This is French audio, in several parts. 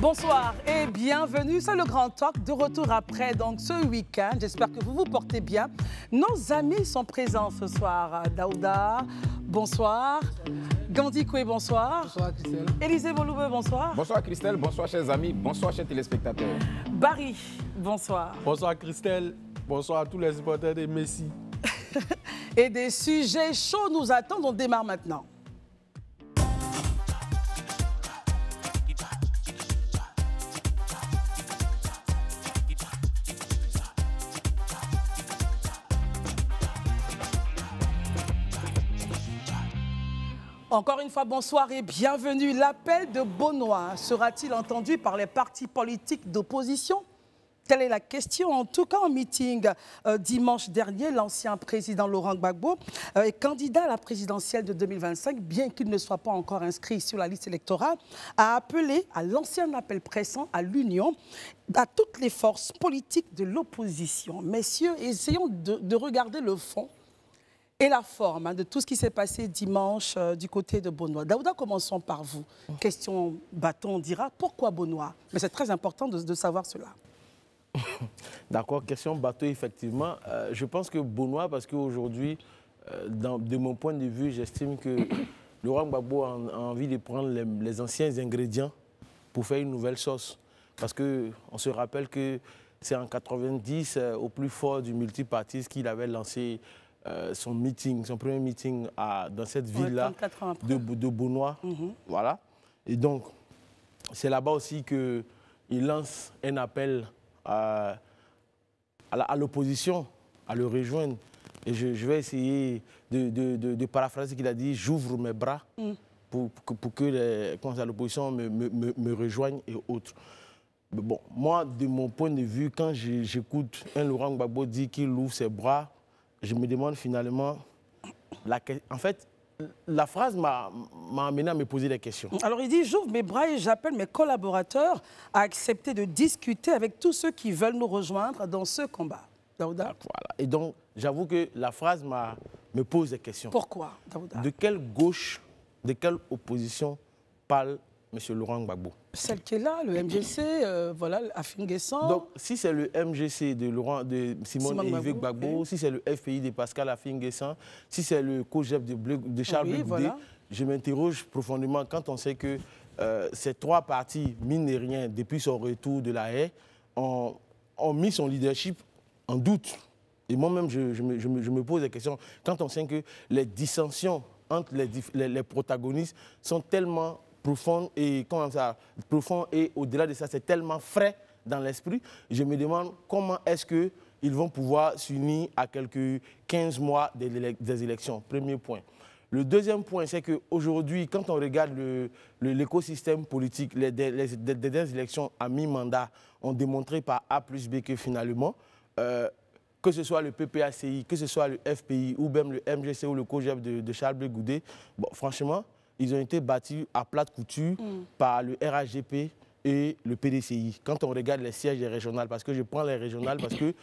Bonsoir et bienvenue, c'est le Grand Talk de retour après donc ce week-end. J'espère que vous vous portez bien. Nos amis sont présents ce soir. Daouda, bonsoir. Gandhi Koué, bonsoir. Bonsoir Christelle. Élisée Moloube, bonsoir. Bonsoir Christelle, bonsoir chers amis, bonsoir chers téléspectateurs. Barry, bonsoir. Bonsoir Christelle, bonsoir à tous les supporters de Messi. Et des sujets chauds nous attendent, on démarre maintenant. Encore une fois, bonsoir et bienvenue. L'appel de Bonois sera-t-il entendu par les partis politiques d'opposition? Telle est la question. En tout cas, en meeting dimanche dernier, l'ancien président Laurent Gbagbo est candidat à la présidentielle de 2025, bien qu'il ne soit pas encore inscrit sur la liste électorale, a appelé à l'ancien appel pressant à l'union à toutes les forces politiques de l'opposition. Messieurs, essayons de regarder le fond et la forme de tout ce qui s'est passé dimanche du côté de Bonois. Daouda, commençons par vous. Question bâton, on dira, pourquoi Bonois? Mais c'est très important de savoir cela. D'accord, question bateau, effectivement. Je pense que Bonois, parce qu'aujourd'hui, de mon point de vue, j'estime que Laurent Gbagbo a envie de prendre les anciens ingrédients pour faire une nouvelle sauce. Parce qu'on se rappelle que c'est en 90, au plus fort du multipartisme, qu'il avait lancé son premier meeting dans cette ville-là de Bonois. Voilà. Et donc, c'est là-bas aussi qu'il lance un appel à l'opposition, à le rejoindre. Et je vais essayer de paraphraser ce qu'il a dit, j'ouvre mes bras pour que l'opposition me rejoigne et autres. Mais bon, moi, de mon point de vue, quand j'écoute un Laurent Gbagbo dire qu'il ouvre ses bras, je me demande finalement, en fait, la phrase m'a amené à me poser des questions. Alors il dit, j'ouvre mes bras et j'appelle mes collaborateurs à accepter de discuter avec tous ceux qui veulent nous rejoindre dans ce combat. Daouda? Voilà. Et donc, j'avoue que la phrase me pose des questions. Pourquoi, Daouda? De quelle gauche, de quelle opposition parle M. Laurent Gbagbo? Celle qui est là, le MGC, voilà, Afin Guessan. Donc, si c'est le MGC de Simone Hervé Gbagbo, okay, si c'est le FPI de Pascal Afin Guessan, si c'est le COJEP de Charles Blé Goudé, voilà, je m'interroge profondément quand on sait que ces trois partis, mine de rien, depuis son retour de la haie, ont mis son leadership en doute. Et moi-même, je me pose des questions. Quand on sait que les dissensions entre les protagonistes sont tellement profondes et au-delà de ça, c'est tellement frais dans l'esprit, je me demande comment est-ce qu'ils vont pouvoir s'unir à quelques 15 mois des élections. Premier point. Le deuxième point, c'est qu'aujourd'hui, quand on regarde l'écosystème politique, les dernières élections à mi-mandat ont démontré par A plus B que finalement, que ce soit le PPACI, que ce soit le FPI ou même le MGC ou le COJEP de Charles Blé Goudé, bon, franchement, ils ont été battus à plate couture par le RHGP et le PDCI. Quand on regarde les sièges des régionales, parce que je prends les régionales, parce que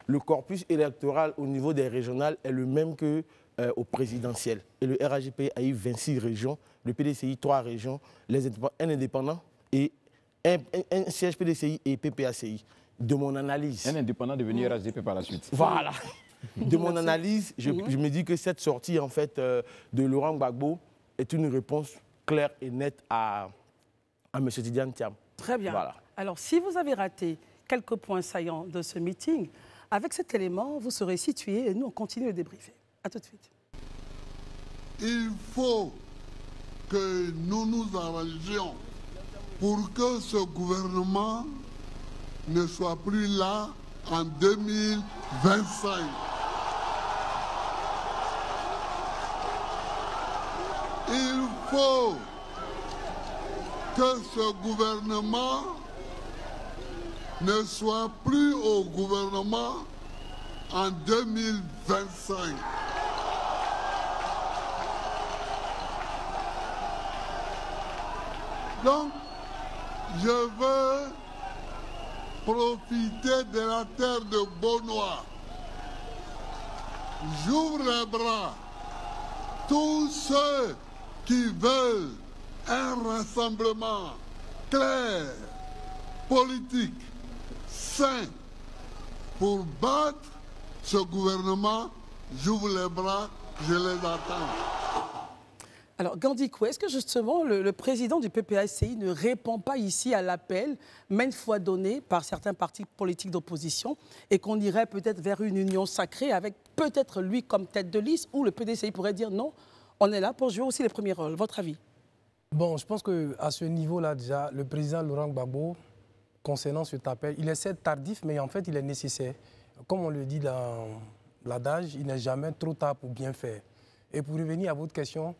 le corpus électoral au niveau des régionales est le même qu'au présidentiel. Et le RHGP a eu 26 régions, le PDCI 3 régions, un indépendant et un siège PDCI et PPACI. De mon analyse. Un indépendant devenu RHGP par la suite. Voilà. De mon analyse, je me dis que cette sortie en fait, de Laurent Gbagbo est une réponse claire et nette à M. Tidiane Thiam. Très bien. Voilà. Alors, si vous avez raté quelques points saillants de ce meeting, avec cet élément, vous serez situé et nous, on continue le débriefer. À tout de suite. Il faut que nous nous arrangions pour que ce gouvernement ne soit plus là en 2025. Il faut que ce gouvernement ne soit plus au gouvernement en 2025. Donc, je veux profiter de la terre de Bonois. J'ouvre les bras. Tous ceux qui veulent un rassemblement clair, politique sain pour battre ce gouvernement, j'ouvre les bras, je les attends. Alors, Gandhi Koué, est-ce que justement le président du PPACI ne répond pas ici à l'appel maintes fois donné par certains partis politiques d'opposition et qu'on irait peut-être vers une union sacrée avec peut-être lui comme tête de liste, ou le PDCI pourrait dire non, on est là pour jouer aussi les premiers rôles. Votre avis? Bon, je pense qu'à ce niveau-là, déjà, le président Laurent Gbagbo, concernant cet appel, il est certes tardif, mais en fait, il est nécessaire. Comme on le dit dans l'adage, il n'est jamais trop tard pour bien faire. Et pour revenir à votre question,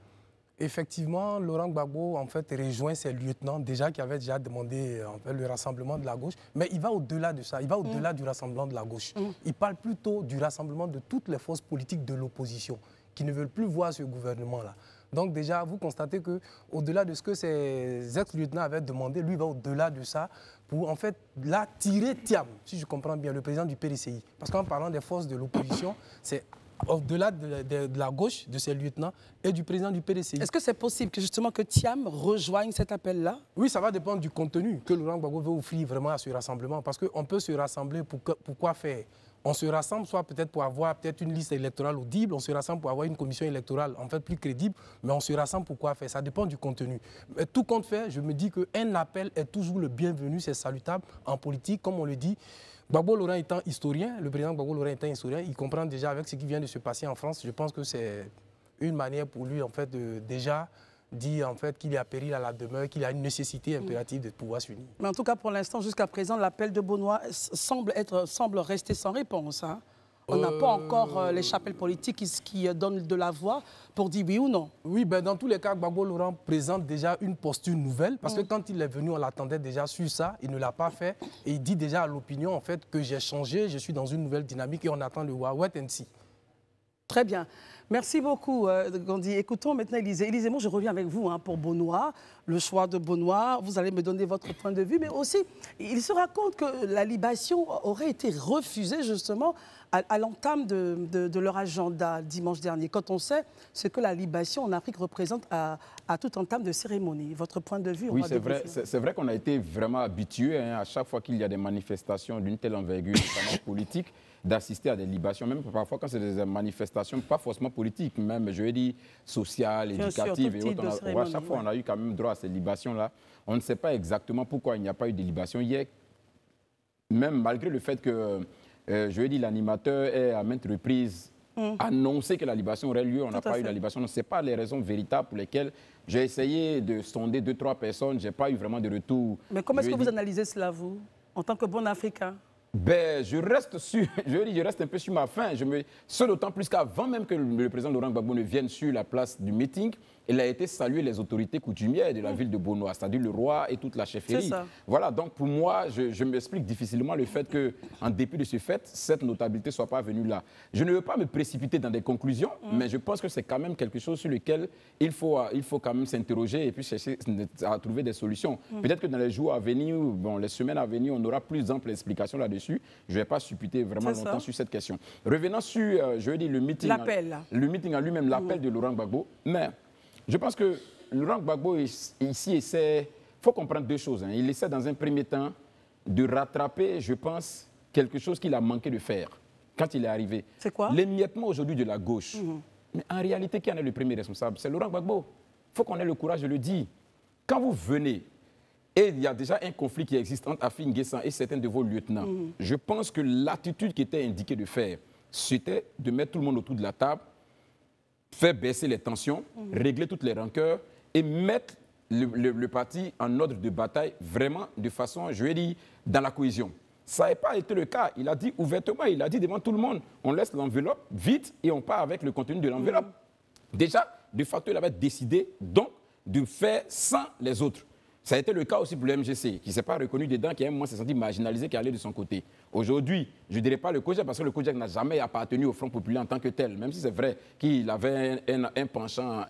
effectivement, Laurent Gbagbo en fait, rejoint ses lieutenants déjà qui avaient déjà demandé en fait, le rassemblement de la gauche. Mais il va au-delà de ça, il va au-delà du rassemblement de la gauche. Il parle plutôt du rassemblement de toutes les forces politiques de l'opposition qui ne veulent plus voir ce gouvernement-là. Donc déjà, vous constatez qu'au-delà de ce que ses ex-lieutenants avaient demandé, lui va au-delà de ça pour en fait là tirer Thiam, si je comprends bien, le président du PDCI. Parce qu'en parlant des forces de l'opposition, c'est au-delà de la gauche, de ses lieutenants et du président du PDCI. Est-ce que c'est possible que justement que Thiam rejoigne cet appel-là? Oui, ça va dépendre du contenu que Laurent Gbagbo veut offrir vraiment à ce rassemblement. Parce qu'on peut se rassembler pour quoi faire? On se rassemble soit peut-être pour avoir peut-être une liste électorale audible, on se rassemble pour avoir une commission électorale en fait plus crédible, mais on se rassemble pour quoi faire? Ça dépend du contenu. Mais tout compte fait, je me dis qu'un appel est toujours le bienvenu, c'est salutable en politique, comme on le dit. Gbagbo Laurent étant historien, le président Gbagbo Laurent étant historien, il comprend déjà avec ce qui vient de se passer en France. Je pense que c'est une manière pour lui en fait de déjà dire en fait qu'il est à péril à la demeure, qu'il a une nécessité impérative de pouvoir s'unir. Mais en tout cas, pour l'instant, jusqu'à présent, l'appel de Beaunois semble rester sans réponse. Hein. On n'a pas encore les chapelles politiques qui donnent de la voix pour dire oui ou non. Oui, ben dans tous les cas, Gbagbo Laurent présente déjà une posture nouvelle parce que quand il est venu, on l'attendait déjà sur ça. Il ne l'a pas fait et il dit déjà à l'opinion en fait que j'ai changé, je suis dans une nouvelle dynamique et on attend le wait and see. Très bien. Merci beaucoup, Gandhi. Écoutons maintenant Élisée. Élisée, moi, je reviens avec vous pour Beaunois, le choix de Beaunois. Vous allez me donner votre point de vue, mais aussi, il se raconte que la libation aurait été refusée, justement, à l'entame de leur agenda dimanche dernier, quand on sait ce que la libation en Afrique représente à toute entame de cérémonie. Votre point de vue? Oui, c'est vrai qu'on a été vraiment habitués à chaque fois qu'il y a des manifestations d'une telle envergure, notamment politique, d'assister à des libations, même parfois quand c'est des manifestations, pas forcément politiques, même, je vais dire, sociales, éducatives et autres. À chaque fois, on a eu quand même droit à ces libations-là. On ne sait pas exactement pourquoi il n'y a pas eu de libation. Hier, même malgré le fait que, je vais dire, l'animateur ait à maintes reprises annoncé que la libation aurait lieu, on n'a pas eu la libation. On ne sait pas les raisons véritables pour lesquelles j'ai essayé de sonder 2-3 personnes, je n'ai pas eu vraiment de retour. Mais comment est-ce que vous analysez cela, vous, en tant que bon Africain? Ben, je reste un peu sur ma faim. Ce d'autant plus qu'avant même que le président Laurent Gbagbo ne vienne sur la place du meeting, il a été salué les autorités coutumières de la ville de Beaunois, c'est-à-dire le roi et toute la chefferie. Voilà, donc pour moi, je m'explique difficilement le fait qu'en dépit de ce fait, cette notabilité ne soit pas venue là. Je ne veux pas me précipiter dans des conclusions, mais je pense que c'est quand même quelque chose sur lequel il faut quand même s'interroger et puis chercher à trouver des solutions. Peut-être que dans les jours à venir, bon, les semaines à venir, on aura plus d'ample explications là-dessus. Je ne vais pas supputer vraiment longtemps sur cette question. Revenons sur, je veux dire, le meeting en lui-même, l'appel de Laurent Gbagbo. Mais je pense que Laurent Gbagbo ici essaie, il faut comprendre deux choses. Il essaie dans un premier temps de rattraper, je pense, quelque chose qu'il a manqué de faire quand il est arrivé. C'est quoi? L'émiettement aujourd'hui de la gauche. Mais en réalité, qui en est le premier responsable? C'est Laurent Gbagbo. Il faut qu'on ait le courage de le dire. Quand vous venez, et il y a déjà un conflit qui existe entre Affi N'Guessan et certains de vos lieutenants, je pense que l'attitude qui était indiquée de faire, c'était de mettre tout le monde autour de la table, faire baisser les tensions, régler toutes les rancœurs et mettre le parti en ordre de bataille vraiment de façon, je vais dire, dans la cohésion. Ça n'a pas été le cas. Il a dit ouvertement, il a dit devant tout le monde, on laisse l'enveloppe vide et on part avec le contenu de l'enveloppe. Déjà, de facto, il avait décidé donc de faire sans les autres. Ça a été le cas aussi pour le MGC, qui ne s'est pas reconnu dedans, qui à un moment s'est senti marginalisé, qui allait de son côté. Aujourd'hui, je ne dirais pas le COJEP, parce que le COJEP n'a jamais appartenu au Front populaire en tant que tel, même si c'est vrai qu'il avait un penchant,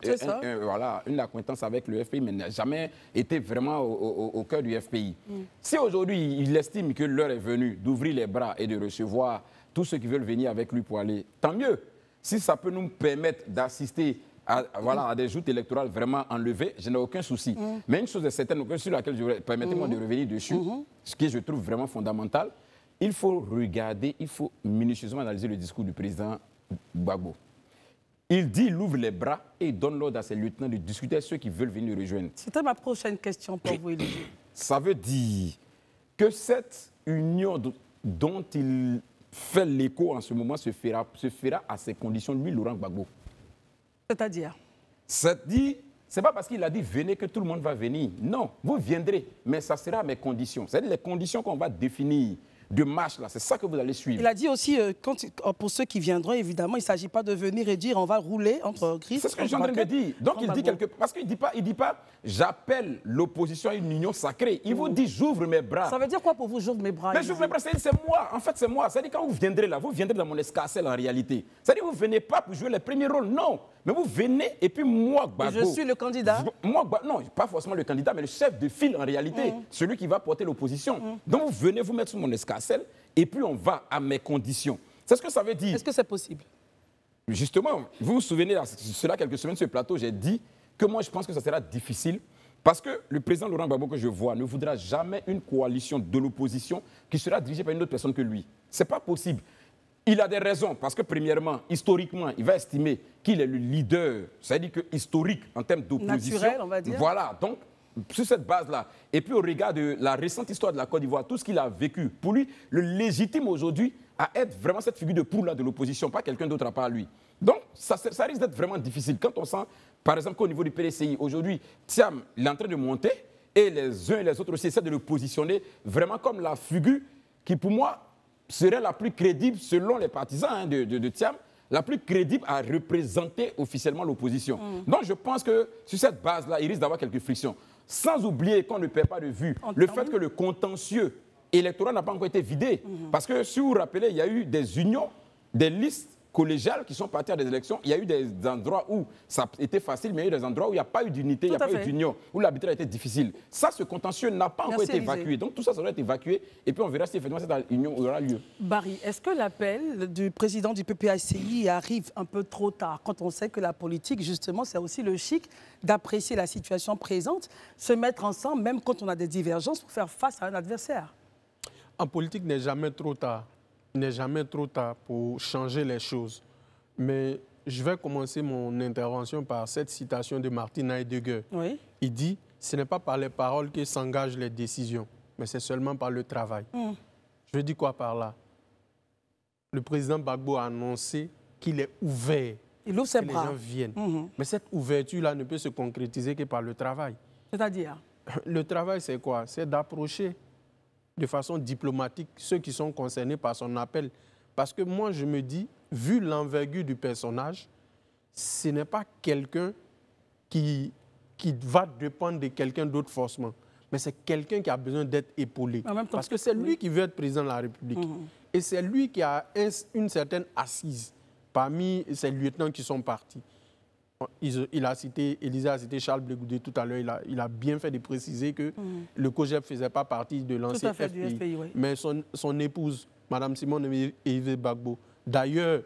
voilà, une acquaintance avec le FPI, mais n'a jamais été vraiment au cœur du FPI. Si aujourd'hui, il estime que l'heure est venue d'ouvrir les bras et de recevoir tous ceux qui veulent venir avec lui pour aller, tant mieux. Si ça peut nous permettre d'assister à des joutes électorales vraiment enlevées, je n'ai aucun souci. Mais une chose est certaine, sur laquelle permettez-moi de revenir dessus, ce que je trouve vraiment fondamental, il faut regarder, il faut minutieusement analyser le discours du président Gbagbo. Il dit, il ouvre les bras et il donne l'ordre à ses lieutenants de discuter avec ceux qui veulent venir rejoindre. C'était ma prochaine question pour vous, Élie. Ça veut dire que cette union dont il fait l'écho en ce moment se fera à ses conditions, lui, Laurent Gbagbo. C'est-à-dire? C'est pas parce qu'il a dit venez que tout le monde va venir. Non, vous viendrez, mais ça sera à mes conditions. C'est-à-dire les conditions qu'on va définir de marche, là, c'est ça que vous allez suivre. Il a dit aussi, pour ceux qui viendront, évidemment, il ne s'agit pas de venir et dire on va rouler entre griffes. C'est ce que je suis en train de dire. Donc il dit quelque part, parce qu'il ne dit pas j'appelle l'opposition à une union sacrée. Il vous dit j'ouvre mes bras. Ça veut dire quoi pour vous, j'ouvre mes bras? Mais j'ouvre mes bras, c'est moi. En fait, c'est moi. C'est-à-dire quand vous viendrez là, vous viendrez dans mon escarcelle en réalité. C'est-à-dire vous ne venez pas pour jouer les premiers rôles, non. Mais vous venez et puis moi, Gbagbo. Je suis le candidat? Moi, non, pas forcément le candidat, mais le chef de file en réalité. Celui qui va porter l'opposition. Donc vous venez vous mettre sur mon escarcelle et puis on va à mes conditions. C'est ce que ça veut dire. Est-ce que c'est possible? Justement, vous vous souvenez, cela quelques semaines sur le plateau, j'ai dit que moi je pense que ça sera difficile parce que le président Laurent Gbagbo que je vois ne voudra jamais une coalition de l'opposition qui sera dirigée par une autre personne que lui. Ce n'est pas possible. Il a des raisons, parce que premièrement, historiquement, il va estimer qu'il est le leader, c'est-à-dire que historique en termes d'opposition. Naturel, on va dire. Voilà, donc sur cette base-là, et puis au regard de la récente histoire de la Côte d'Ivoire, tout ce qu'il a vécu, pour lui, le légitime aujourd'hui à être vraiment cette figure de proue-là de l'opposition, pas quelqu'un d'autre à part lui. Donc, ça risque d'être vraiment difficile. Quand on sent, par exemple, qu'au niveau du PDCI, aujourd'hui, Thiam, il est en train de monter, et les uns et les autres aussi essaient de le positionner vraiment comme la figure qui, pour moi, serait la plus crédible, selon les partisans de Thiam, la plus crédible à représenter officiellement l'opposition. Donc, je pense que sur cette base-là, il risque d'avoir quelques frictions. Sans oublier qu'on ne perd pas de vue le fait que le contentieux électoral n'a pas encore été vidé. Parce que, si vous vous rappelez, il y a eu des unions, des listes collégiales qui sont parties à des élections. Il y a eu des endroits où ça a été facile, mais il y a eu des endroits où il n'y a pas eu d'unité, il n'y a pas eu d'union, où l'arbitrage a été difficile. Ça, ce contentieux n'a pas encore été évacué. Donc tout ça doit être évacué et puis on verra si effectivement cette union aura lieu. Barry, est-ce que l'appel du président du PPACI arrive un peu trop tard quand on sait que la politique, justement, c'est aussi le chic d'apprécier la situation présente, se mettre ensemble, même quand on a des divergences, pour faire face à un adversaire? En politique, il n'est jamais trop tard. Il n'est jamais trop tard pour changer les choses. Mais je vais commencer mon intervention par cette citation de Martin Heidegger. Oui. Il dit, ce n'est pas par les paroles que s'engagent les décisions, mais c'est seulement par le travail. Je veux dire quoi par là? Le président Gbagbo a annoncé qu'il est ouvert. Il ouvre ses bras. Les gens viennent. Mais cette ouverture-là ne peut se concrétiser que par le travail. C'est-à-dire? Le travail, c'est quoi? C'est d'approcher de façon diplomatique ceux qui sont concernés par son appel. Parce que moi, je me dis, vu l'envergure du personnage, ce n'est pas quelqu'un qui va dépendre de quelqu'un d'autre forcément, mais c'est quelqu'un qui a besoin d'être épaulé. Parce que c'est lui qui veut être président de la République. Et c'est lui qui a une certaine assise parmi ses lieutenants qui sont partis. Élisa a cité Charles Blé Goudé tout à l'heure. Il a bien fait de préciser que le COJEP ne faisait pas partie de l'ancien FPI. Oui. Mais son épouse, Mme Simone Yves Gbagbo. D'ailleurs,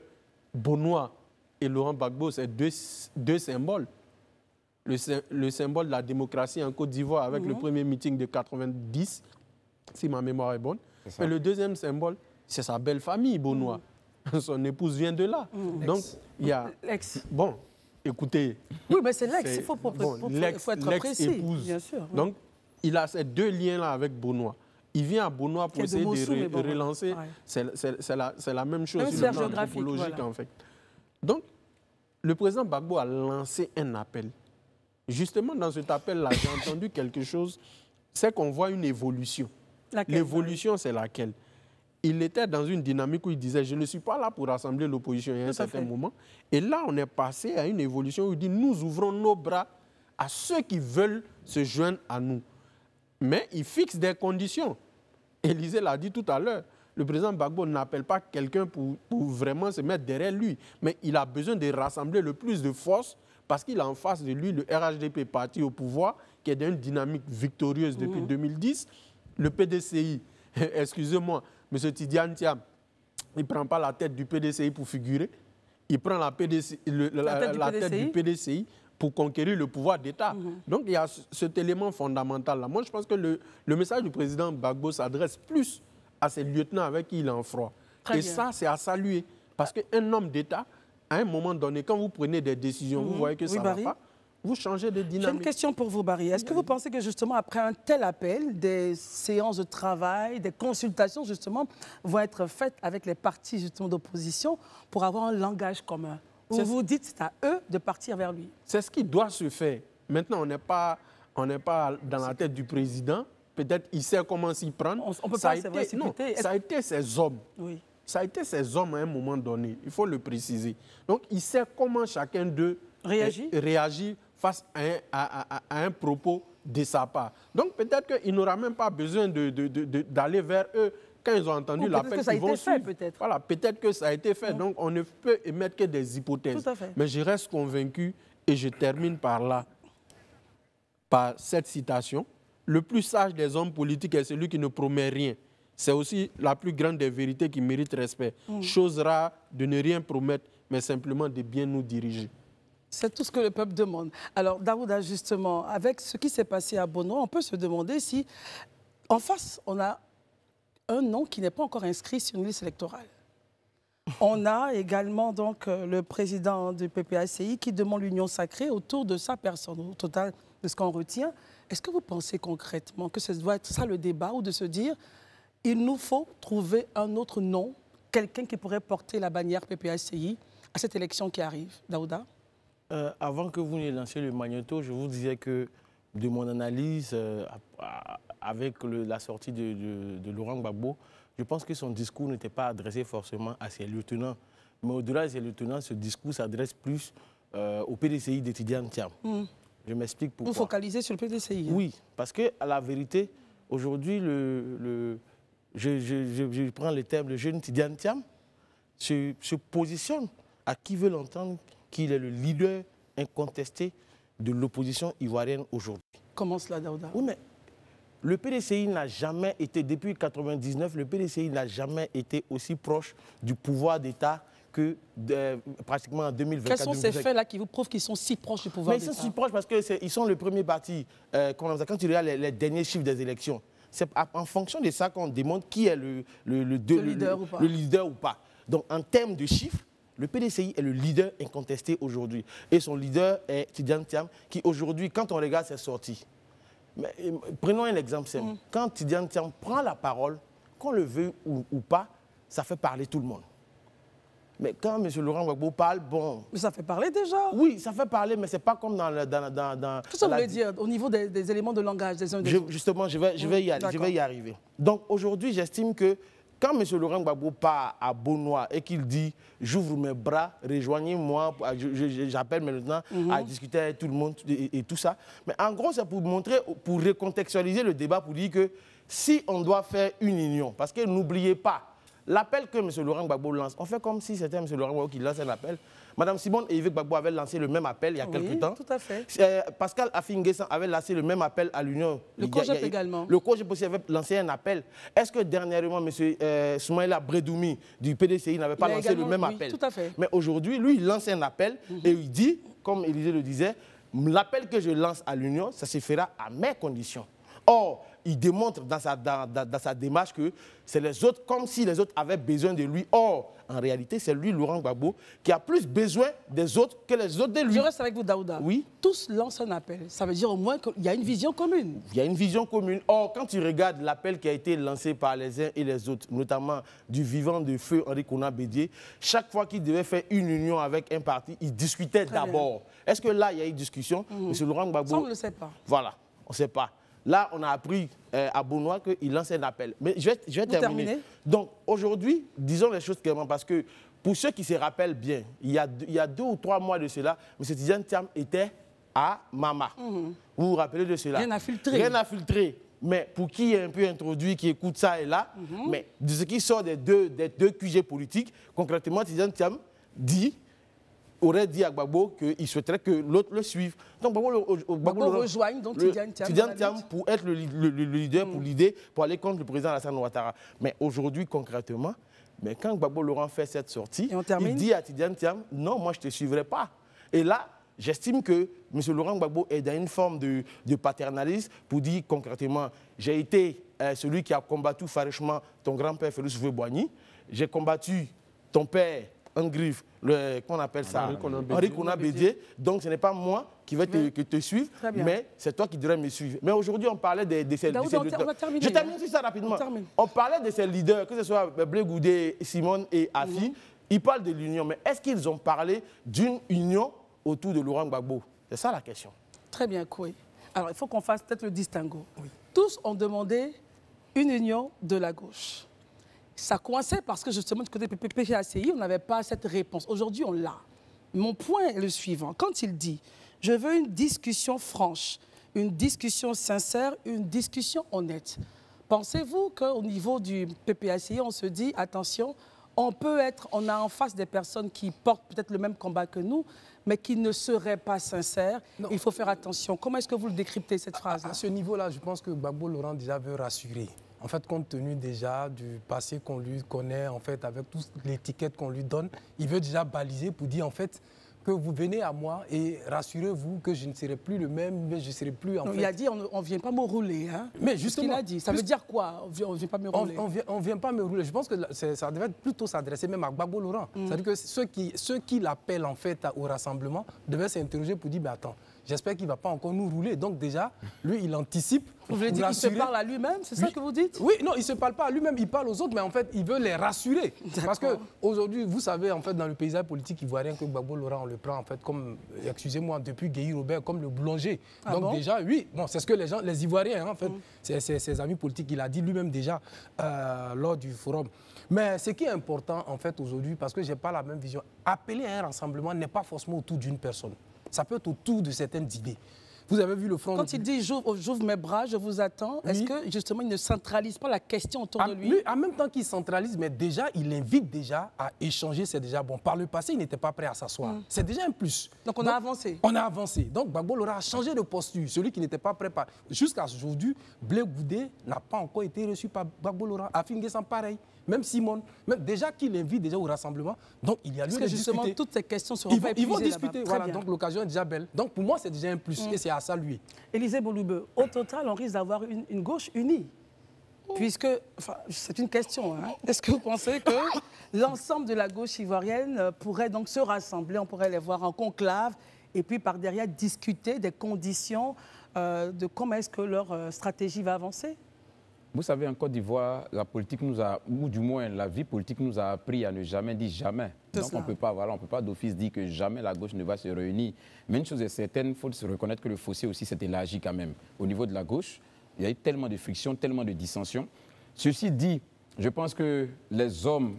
Benoît et Laurent Gbagbo, c'est deux symboles. Le symbole de la démocratie en Côte d'Ivoire avec le premier meeting de 90, si ma mémoire est bonne. Et le deuxième symbole, c'est sa belle famille, Benoît. Son épouse vient de là. Donc, il y a... Bon. Écoutez... Oui, mais c'est l'ex, il faut être précis. Bien sûr. Donc, il a ces deux liens-là avec Benoît. Il vient à Benoît pour essayer de relancer. C'est la même chose sur le plan anthropologique, en fait. Donc, le président Gbagbo a lancé un appel. Justement, dans cet appel-là, j'ai entendu quelque chose, c'est qu'on voit une évolution. L'évolution, c'est laquelle? Il était dans une dynamique où il disait « je ne suis pas là pour rassembler l'opposition » à un certain moment. Et là, on est passé à une évolution où il dit « nous ouvrons nos bras à ceux qui veulent se joindre à nous ». Mais il fixe des conditions. Élysée l'a dit tout à l'heure. Le président Gbagbo n'appelle pas quelqu'un pour vraiment se mettre derrière lui. Mais il a besoin de rassembler le plus de force parce qu'il a en face de lui le RHDP parti au pouvoir qui est dans une dynamique victorieuse depuis 2010. Le PDCI, excusez-moi, M. Tidiane Thiam, il ne prend pas la tête du PDCI pour figurer. il prend la tête du PDCI pour conquérir le pouvoir d'État. Donc il y a cet élément fondamental-là. Moi, je pense que le message du président Gbagbo s'adresse plus à ses lieutenants avec qui il est en froid. Et ça, c'est à saluer. Parce qu'un homme d'État, à un moment donné, quand vous prenez des décisions, vous voyez que ça ne va pas, vous changez de dynamique. J'ai une question pour vous, Barry. Est-ce que vous pensez que justement, après un tel appel, des séances de travail, des consultations, justement, vont être faites avec les partis d'opposition pour avoir un langage commun? Ou vous dites c'est à eux de partir vers lui? C'est ce qui doit se faire. Maintenant, on n'est pas dans la tête du président. Peut-être il sait comment s'y prendre. On peut pas, c'est vrai, ça a été ses hommes. Oui. Ça a été ses hommes à un moment donné. Il faut le préciser. Donc, il sait comment chacun d'eux réagit face à un propos de sa part. Donc, peut-être qu'il n'aura même pas besoin d'aller vers eux. Quand ils ont entendu l'appel, ils vont suivre. Voilà, peut-être que ça a été fait. Donc, on ne peut émettre que des hypothèses. Tout à fait. Mais je reste convaincu, et je termine par là, par cette citation. Le plus sage des hommes politiques est celui qui ne promet rien. C'est aussi la plus grande des vérités qui mérite respect. Chose rare de ne rien promettre, mais simplement de bien nous diriger. C'est tout ce que le peuple demande. Alors, Daouda, justement, avec ce qui s'est passé à Bono, on peut se demander si, en face, on a un nom qui n'est pas encore inscrit sur une liste électorale. On a également donc le président du PPACI qui demande l'union sacrée autour de sa personne, au total de ce qu'on retient. Est-ce que vous pensez concrètement que ce doit être ça le débat, ou de se dire il nous faut trouver un autre nom, quelqu'un qui pourrait porter la bannière PPACI à cette élection qui arrive? Daouda? Avant que vous ne lanciez le magnéto, je vous disais que de mon analyse avec la sortie de Laurent Gbagbo, je pense que son discours n'était pas adressé forcément à ses lieutenants. Mais au-delà de ses lieutenants, ce discours s'adresse plus au PDCI de Tidiane Thiam. Je m'explique pourquoi. Vous focalisez sur le PDCI? Oui, parce que à la vérité, aujourd'hui, je prends le terme, le jeune Tidiane Thiam se positionne à qui veut l'entendre qu'il est le leader incontesté de l'opposition ivoirienne aujourd'hui. Comment cela, Daouda? Oui, mais le PDCI n'a jamais été, depuis 1999, le PDCI n'a jamais été aussi proche du pouvoir d'État que pratiquement en 2024. Quels sont ces faits-là qui vous prouvent qu'ils sont si proches du pouvoir d'État? Ils sont si proches parce qu'ils sont le premier parti. Quand tu regardes les derniers chiffres des élections, c'est en fonction de ça qu'on démontre qui est le leader ou pas. Donc, en termes de chiffres, le PDCI est le leader incontesté aujourd'hui. Et son leader est Tidiane Thiam, qui aujourd'hui, quand on regarde ses sorties, mais, prenons un exemple simple. Quand Tidiane Thiam prend la parole, qu'on le veuille ou pas, ça fait parler tout le monde. Mais quand M. Laurent Gbagbo parle, bon... Mais ça fait parler déjà. Oui, ça fait parler, mais ce n'est pas comme dans... Qu'est-ce que ça voulait dire au niveau des éléments de langage des uns des autres? Justement, je vais y arriver. Donc aujourd'hui, j'estime que quand M. Laurent Gbagbo part à Bonois et qu'il dit « j'ouvre mes bras, rejoignez-moi, j'appelle maintenant à discuter avec tout le monde et tout ça », mais en gros, c'est pour montrer, pour recontextualiser le débat, pour dire que si on doit faire une union, parce que n'oubliez pas, l'appel que M. Laurent Gbagbo lance, on fait comme si c'était M. Laurent Gbagbo qui lance un appel. Mme Simone et Yves Gbagbo avaient lancé le même appel il y a quelques temps. Tout à fait. Pascal Affi-N'Guessan avait lancé le même appel à l'Union. Le COJEP également. Le COJEP aussi avait lancé un appel. Est-ce que dernièrement, M. Soumaïla Bredoumi du PDCI n'avait pas lancé le même appel? Tout à fait. Mais aujourd'hui, lui, il lance un appel et il dit, comme Élisée le disait, l'appel que je lance à l'Union, ça se fera à mes conditions. Or, il démontre dans sa démarche que c'est les autres, comme si les autres avaient besoin de lui. Or, en réalité, c'est lui, Laurent Gbagbo, qui a plus besoin des autres que les autres de lui. Je reste avec vous, Daouda. Oui. Tous lancent un appel. Ça veut dire au moins qu'il y a une vision commune. Il y a une vision commune. Or, quand tu regardes l'appel qui a été lancé par les uns et les autres, notamment du vivant de feu Henri Konan Bédié, chaque fois qu'il devait faire une union avec un parti, il discutait d'abord. Est-ce que là, il y a eu discussion? Monsieur Laurent Gbagbo... Ça, on ne le sait pas. Voilà, on ne sait pas. Là, on a appris à Bonois qu'il lance un appel. Mais je vais terminer. Donc, aujourd'hui, disons les choses clairement, parce que pour ceux qui se rappellent bien, il y a 2 ou 3 mois de cela, M. Tidiane Thiam était à Mama. Vous vous rappelez de cela? Rien à filtrer. Rien à filtrer. Mais pour qui est un peu introduit, qui écoute ça et là, mais de ce qui sort des deux QG politiques, concrètement, Tidiane Thiam aurait dit à Gbagbo qu'il souhaiterait que l'autre le suive. Donc Gbagbo rejoigne donc Tidiane Thiam pour être le leader, pour aller contre le président Alassane Ouattara. Mais aujourd'hui, concrètement, Mais quand Gbagbo Laurent fait cette sortie, il dit à Tidiane Thiam, non, moi je ne te suivrai pas. Et là, j'estime que M. Laurent Gbagbo est dans une forme de paternalisme pour dire concrètement, j'ai été celui qui a combattu farouchement ton grand-père Félix Houphouët-Boigny, j'ai combattu ton père en griffe, qu'on appelle ça, Henri Konan Bédié. Donc ce n'est pas moi qui vais te suivre, mais c'est toi qui devrais me suivre. Mais aujourd'hui, on parlait de ces leaders. Je termine sur ça rapidement. On parlait de ces leaders, que ce soit Blé Goudé, Simone et Afi. Ils parlent de l'union, mais est-ce qu'ils ont parlé d'une union autour de Laurent Gbagbo? C'est ça la question. Très bien, Koué. Alors, il faut qu'on fasse peut-être le distinguo. Oui. Tous ont demandé une union de la gauche. Ça coinçait parce que justement, du côté PPACI, on n'avait pas cette réponse. Aujourd'hui, on l'a. Mon point est le suivant. Quand il dit « je veux une discussion franche, une discussion sincère, une discussion honnête », pensez-vous qu'au niveau du PPACI, on se dit « attention, on a en face des personnes qui portent peut-être le même combat que nous, mais qui ne seraient pas sincères. Non. Il faut faire attention. » Comment est-ce que vous le décryptez, cette phrase? À ce niveau-là, je pense que Gbagbo Laurent déjà veut rassurer. En fait, compte tenu déjà du passé qu'on lui connaît, en fait, avec toute l'étiquette qu'on lui donne, il veut déjà baliser pour dire, en fait, que vous venez à moi et rassurez-vous que je ne serai plus le même, mais je ne serai plus, en fait... Il a dit, on ne vient pas me rouler, hein. Mais justement... Ce qu'il a dit, ça veut dire quoi, on ne vient pas me rouler? On ne vient pas me rouler. Je pense que ça devait plutôt s'adresser même à Gbagbo Laurent. C'est-à-dire que ceux qui l'appellent, en fait, au rassemblement devaient s'interroger pour dire, mais attends, j'espère qu'il ne va pas encore nous rouler. Donc déjà, lui, il anticipe. Vous voulez dire qu'il se parle à lui-même, c'est ça que vous dites? Oui, non, il ne se parle pas à lui-même, il parle aux autres, mais en fait, il veut les rassurer. Parce qu'aujourd'hui, vous savez, en fait, dans le paysage politique ivoirien, que Gbagbo Laurent, on le prend, en fait, comme, excusez-moi, depuis Guéhi Robert, comme le boulanger. Donc déjà, oui, bon, c'est ce que les Ivoiriens, hein, en fait, ses amis politiques, il a dit lui-même déjà lors du forum. Mais ce qui est important, en fait, aujourd'hui, parce que je n'ai pas la même vision, appeler à un rassemblement n'est pas forcément autour d'une personne. Ça peut être autour de certaines idées. Vous avez vu le front... Quand il dit « j'ouvre mes bras, je vous attends », est-ce que justement il ne centralise pas la question autour de lui? En même temps qu'il centralise, mais déjà, il invite déjà à échanger, c'est déjà bon. Par le passé, il n'était pas prêt à s'asseoir. C'est déjà un plus. Donc on a avancé. On a avancé. Donc Gbagbo Laurent a changé de posture. Celui qui n'était pas prêt par... Jusqu'à aujourd'hui, Blé Goudé n'a pas encore été reçu par Gbagbo Laurent. Afi N'Guessan, pareil. Même Simone, même déjà qu'il invite déjà au rassemblement, donc il y a lieu de discuter. Parce que justement, toutes ces questions seront pas épuisées. Ils vont discuter, voilà, donc l'occasion est déjà belle. Donc pour moi, c'est déjà un plus, et c'est à saluer. Élisée Boloubeu, au total, on risque d'avoir une gauche unie. Puisque, enfin, c'est une question, hein. Est-ce que vous pensez que l'ensemble de la gauche ivoirienne pourrait donc se rassembler, on pourrait les voir en conclave, et puis par derrière discuter des conditions de comment est-ce que leur stratégie va avancer? Vous savez, en Côte d'Ivoire, la politique nous a, ou du moins la vie politique nous a appris à ne jamais dire jamais. Donc on ne peut pas d'office dire que jamais la gauche ne va se réunir. Mais une chose est certaine, il faut se reconnaître que le fossé aussi s'est élargi quand même. Au niveau de la gauche, il y a eu tellement de friction, tellement de dissensions. Ceci dit, je pense que les hommes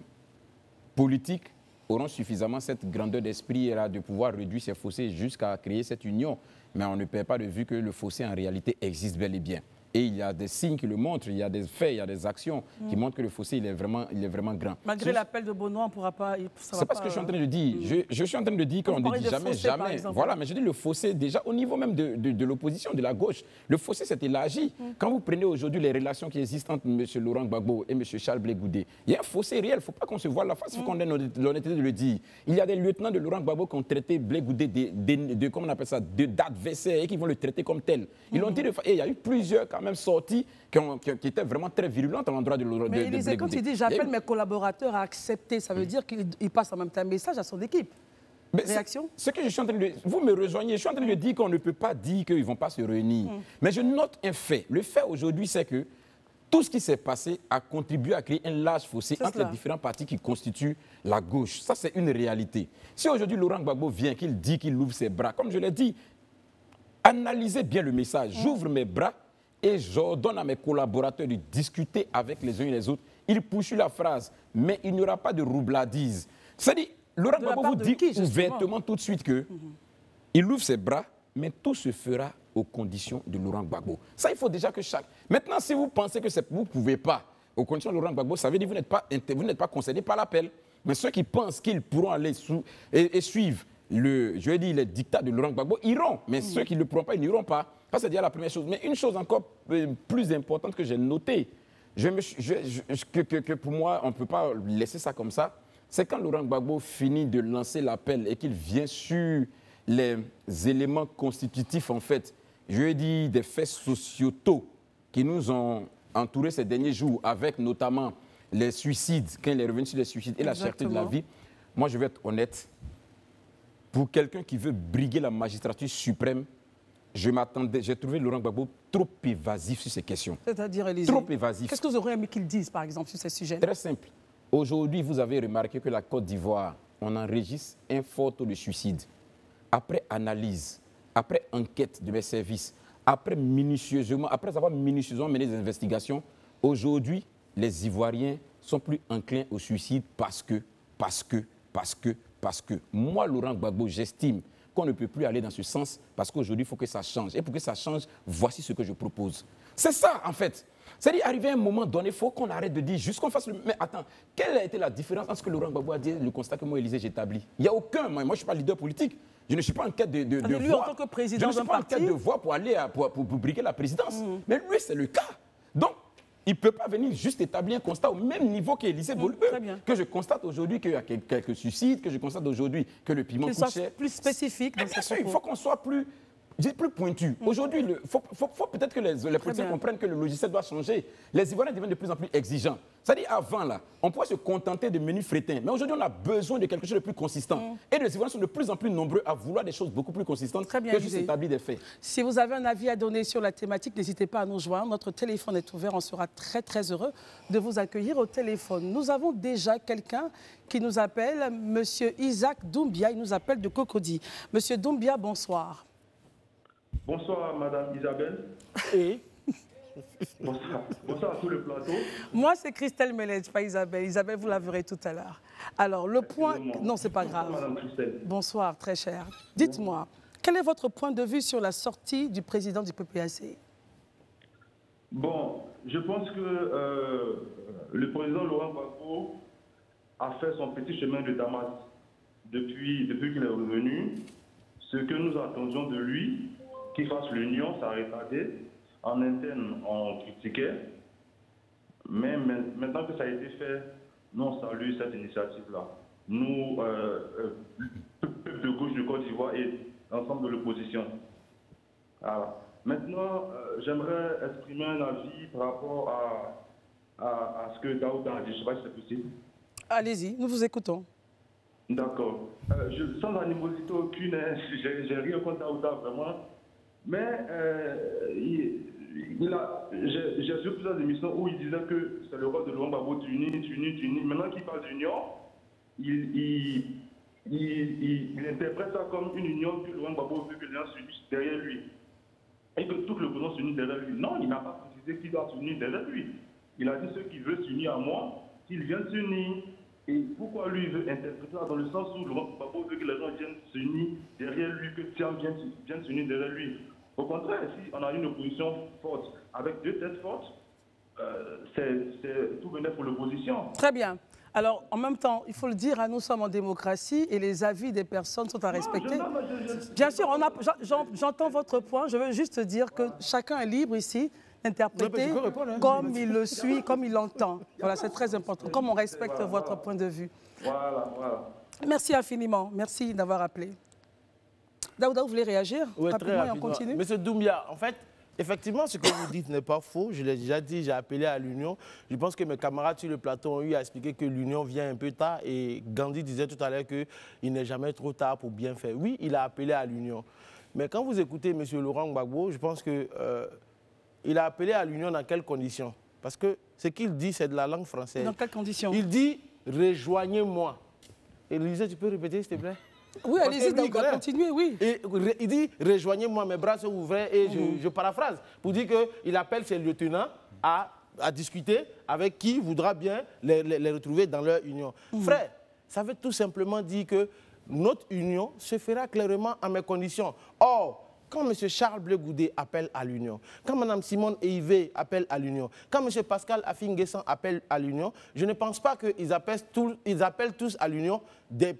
politiques auront suffisamment cette grandeur d'esprit de pouvoir réduire ces fossés jusqu'à créer cette union. Mais on ne perd pas de vue que le fossé en réalité existe bel et bien. Et il y a des signes qui le montrent, il y a des faits, il y a des actions qui montrent que le fossé, il est vraiment grand. Malgré l'appel de Benoît, on ne pourra pas... C'est pas ce que je suis en train de dire. Je suis en train de dire qu'on ne dit jamais, jamais. Voilà, mais je dis le fossé, déjà, au niveau même de l'opposition, de la gauche, le fossé s'est élargi. Quand vous prenez aujourd'hui les relations qui existent entre M. Laurent Gbagbo et M. Charles Blé Goudé, il y a un fossé réel, il ne faut pas qu'on se voie la face, il faut qu'on ait l'honnêteté de le dire. Il y a des lieutenants de Laurent Gbagbo qui ont traité Blé Goudé comment on appelle ça, d'adversaires et qui vont le traiter comme tel. Ils l'ont dit, et il y a eu plusieurs même sorties qui étaient vraiment très virulentes à l'endroit de Blé Goudé. Mais Élisée, quand il dit j'appelle mes collaborateurs à accepter, ça veut dire qu'il passe en même temps un message à son équipe. Réaction? Ce que je suis en train de... Vous me rejoignez, je suis en train de dire qu'on ne peut pas dire qu'ils ne vont pas se réunir. Mais je note un fait. Le fait aujourd'hui, c'est que tout ce qui s'est passé a contribué à créer un large fossé entre les différents partis qui constituent la gauche. Ça, c'est une réalité. Si aujourd'hui Laurent Gbagbo vient, qu'il dit qu'il ouvre ses bras, comme je l'ai dit, analysez bien le message. J'ouvre mes bras et j'ordonne à mes collaborateurs de discuter avec les uns et les autres. Il poursuit la phrase, mais il n'y aura pas de roubladise. C'est-à-dire, Laurent Gbagbo vous dit ouvertement tout de suite qu'il ouvre ses bras, mais tout se fera aux conditions de Laurent Gbagbo. Ça, il faut déjà que chaque... Maintenant, si vous pensez que vous ne pouvez pas, aux conditions de Laurent Gbagbo, ça veut dire que vous n'êtes pas concerné par l'appel. Mais ceux qui pensent qu'ils pourront aller et suivre les dictats de Laurent Gbagbo iront. Mais ceux qui ne le pourront pas, ils n'iront pas. Ça, c'est déjà la première chose. Mais une chose encore plus importante que j'ai notée, que pour moi, on ne peut pas laisser ça comme ça. C'est quand Laurent Gbagbo finit de lancer l'appel et qu'il vient sur les éléments constitutifs, en fait, je lui ai dit des faits sociétaux qui nous ont entourés ces derniers jours, avec notamment les suicides, quand il est revenu sur les suicides et la cherté de la vie. Moi, je vais être honnête. Pour quelqu'un qui veut briguer la magistrature suprême, j'ai trouvé Laurent Gbagbo trop évasif sur ces questions. C'est-à-dire, Élysée, trop évasif. Qu'est-ce que vous auriez aimé qu'il dise, par exemple, sur ces sujets? Très simple. Aujourd'hui, vous avez remarqué que la Côte d'Ivoire, on enregistre un fort taux de suicide. Après analyse, après enquête de mes services, après avoir minutieusement mené des investigations, aujourd'hui, les Ivoiriens sont plus enclins au suicide parce que moi, Laurent Gbagbo, j'estime qu'on ne peut plus aller dans ce sens parce qu'aujourd'hui, il faut que ça change. Et pour que ça change, voici ce que je propose. C'est ça, en fait. C'est-à-dire, arrivé à un moment donné, il faut qu'on arrête de dire juste qu'on fasse le... Mais attends, quelle a été la différence entre ce que Laurent Gbagbo a dit et le constat que moi, Élysée, j'établis? Il n'y a aucun. Moi, je ne suis pas leader politique. Je ne suis pas en quête de lui, voix. En tant que président, je ne suis pas en quête de voix pour aller pour briguer la présidence. Mais lui, c'est le cas. Donc, il ne peut pas venir juste établir un constat au même niveau qu'Élysée Bolbeux. Que je constate aujourd'hui qu'il y a quelques suicides, que je constate aujourd'hui que le piment coûte cher. Plus spécifique dans bien sûr, il faut qu'on soit plus pointu. Aujourd'hui, il faut peut-être que les politiciens comprennent que le logiciel doit changer. Les Ivoiriens deviennent de plus en plus exigeants. C'est-à-dire, avant, là, on pouvait se contenter de menus frétins. Mais aujourd'hui, on a besoin de quelque chose de plus consistant. Et les Ivoiriens sont de plus en plus nombreux à vouloir des choses beaucoup plus consistantes que juste établir des faits. Si vous avez un avis à donner sur la thématique, n'hésitez pas à nous joindre. Notre téléphone est ouvert. On sera très, très heureux de vous accueillir au téléphone. Nous avons déjà quelqu'un qui nous appelle, Monsieur Isaac Doumbia. Il nous appelle de Cocody. Monsieur Doumbia, bonsoir. Bonsoir, Madame Isabelle. Et bonsoir à tout le plateau. Moi, c'est Christelle Mellet, pas Isabelle. Isabelle, vous la verrez tout à l'heure. Alors, le point... Non, c'est pas grave. Bonsoir, Madame Christelle. Bonsoir, très cher. Dites-moi, quel est votre point de vue sur la sortie du président du PPAC? Bon, je pense que le président Laurent Gbagbo a fait son petit chemin de Damas depuis qu'il est revenu. Ce que nous attendions de lui, qu'il fasse l'union, ça a retardé. En interne, on critiquait. Mais maintenant que ça a été fait, nous, on salue cette initiative-là. Nous, peuple de gauche de Côte d'Ivoire et l'ensemble de l'opposition. Voilà. Maintenant, j'aimerais exprimer un avis par rapport à ce que Daouda a dit. Je ne sais pas si c'est possible. Allez-y, nous vous écoutons. D'accord. Sans animosité aucune, j'ai rien contre Daouda, vraiment. Mais j'ai vu plusieurs émissions où il disait que c'est le rôle de Laurent Gbagbo d'unir. Maintenant qu'il parle d'union, il interprète ça comme une union que Laurent Gbagbo veut que les gens s'unissent derrière lui. Et que tout le président s'unisse derrière lui. Non, il n'a pas précisé qu'il doit s'unir derrière lui. Il a dit ceux qui veulent s'unir à moi, qu'ils viennent s'unir. Et pourquoi lui veut interpréter ça dans le sens où Laurent Gbagbo veut que les gens viennent s'unir derrière lui, que Tiam vienne s'unir derrière lui. Au contraire, si on a une opposition forte, avec deux têtes fortes, c'est tout bénéfice pour l'opposition. Très bien. Alors, en même temps, il faut le dire, nous sommes en démocratie et les avis des personnes sont à respecter. Bien sûr, j'entends votre point. Je veux juste dire que chacun est libre ici d'interpréter comme il le suit, comme il l'entend. Voilà, c'est très important. Comme on respecte votre point de vue. Voilà. Merci infiniment. Merci d'avoir appelé. Daouda, vous voulez réagir? Oui, très rapidement. Et on continue. Monsieur Doumbia, en fait, effectivement, ce que vous dites n'est pas faux. Je l'ai déjà dit, j'ai appelé à l'union. Je pense que mes camarades sur le plateau ont eu à expliquer que l'union vient un peu tard. Et Gandhi disait tout à l'heure qu'il n'est jamais trop tard pour bien faire. Oui, il a appelé à l'union. Mais quand vous écoutez M. Laurent Gbagbo, je pense qu'il a appelé à l'union dans quelles conditions? Parce que ce qu'il dit, c'est de la langue française. Dans quelles conditions? Il dit « rejoignez-moi ». Élysée, tu peux répéter, s'il te plaît? Oui, allez-y, continuez, oui. Et il dit, rejoignez-moi, mes bras sont ouverts, et je paraphrase, pour dire qu'il appelle ses lieutenants à discuter avec qui voudra bien les retrouver dans leur union. Frère, ça veut tout simplement dire que notre union se fera clairement à mes conditions. Or, quand M. Charles Blé Goudé appelle à l'union, quand Mme Simone Eivé appelle à l'union, quand M. Pascal Affi-N'Guessan appelle à l'union, je ne pense pas qu'ils appellent tous à l'union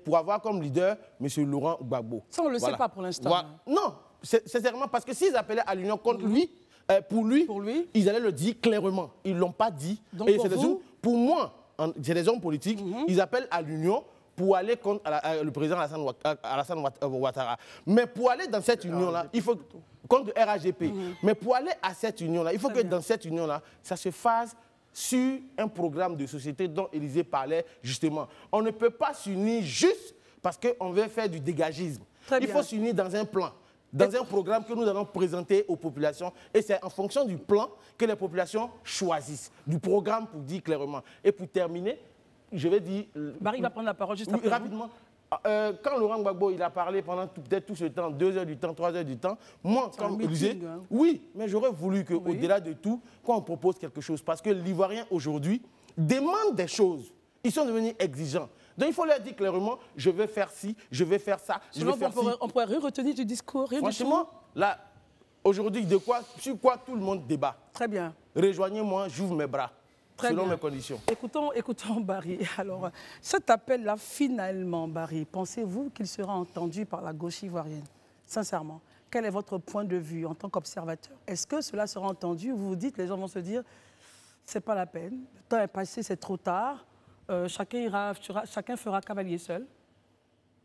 pour avoir comme leader M. Laurent Gbagbo. Ça, on ne le sait pas pour l'instant. Non, sincèrement, parce que s'ils appellaient à l'union contre lui, Pour lui, ils allaient le dire clairement. Ils ne l'ont pas dit. Donc et pour moi, c'est des hommes politiques, ils appellent à l'union pour aller contre le président Alassane Ouattara. Mais pour aller dans cette union-là, il faut... Contre le RHDP. Mais pour aller à cette union-là, il faut que dans cette union-là, ça se fasse sur un programme de société dont Élysée parlait justement. On ne peut pas s'unir juste parce qu'on veut faire du dégagisme. Il faut s'unir dans un plan, dans un programme que nous allons présenter aux populations. Et c'est en fonction du plan que les populations choisissent, du programme pour dire clairement. Et pour terminer, je vais dire... Barry va prendre la parole juste après. Rapidement. Quand Laurent Gbagbo il a parlé pendant peut-être tout ce temps, 2 heures du temps, 3 heures du temps, moi, comme Élysée, oui, mais j'aurais voulu qu'au-delà de tout, qu'on propose quelque chose. Parce que l'Ivoirien, aujourd'hui, demande des choses. Ils sont devenus exigeants. Donc il faut leur dire clairement, je vais faire ci, je vais faire ça, je vais faire ci. On pourrait rien retenir du discours, rien Franchement, là, aujourd'hui, sur quoi tout le monde débat. Très bien. Rejoignez-moi, j'ouvre mes bras. Très selon bien. mes conditions. Écoutons Barry. Alors, cet appel-là, finalement, Barry, pensez-vous qu'il sera entendu par la gauche ivoirienne? Sincèrement, quel est votre point de vue en tant qu'observateur? Est-ce que cela sera entendu? Vous vous dites, les gens vont se dire, c'est pas la peine, le temps est passé, c'est trop tard, chacun fera cavalier seul.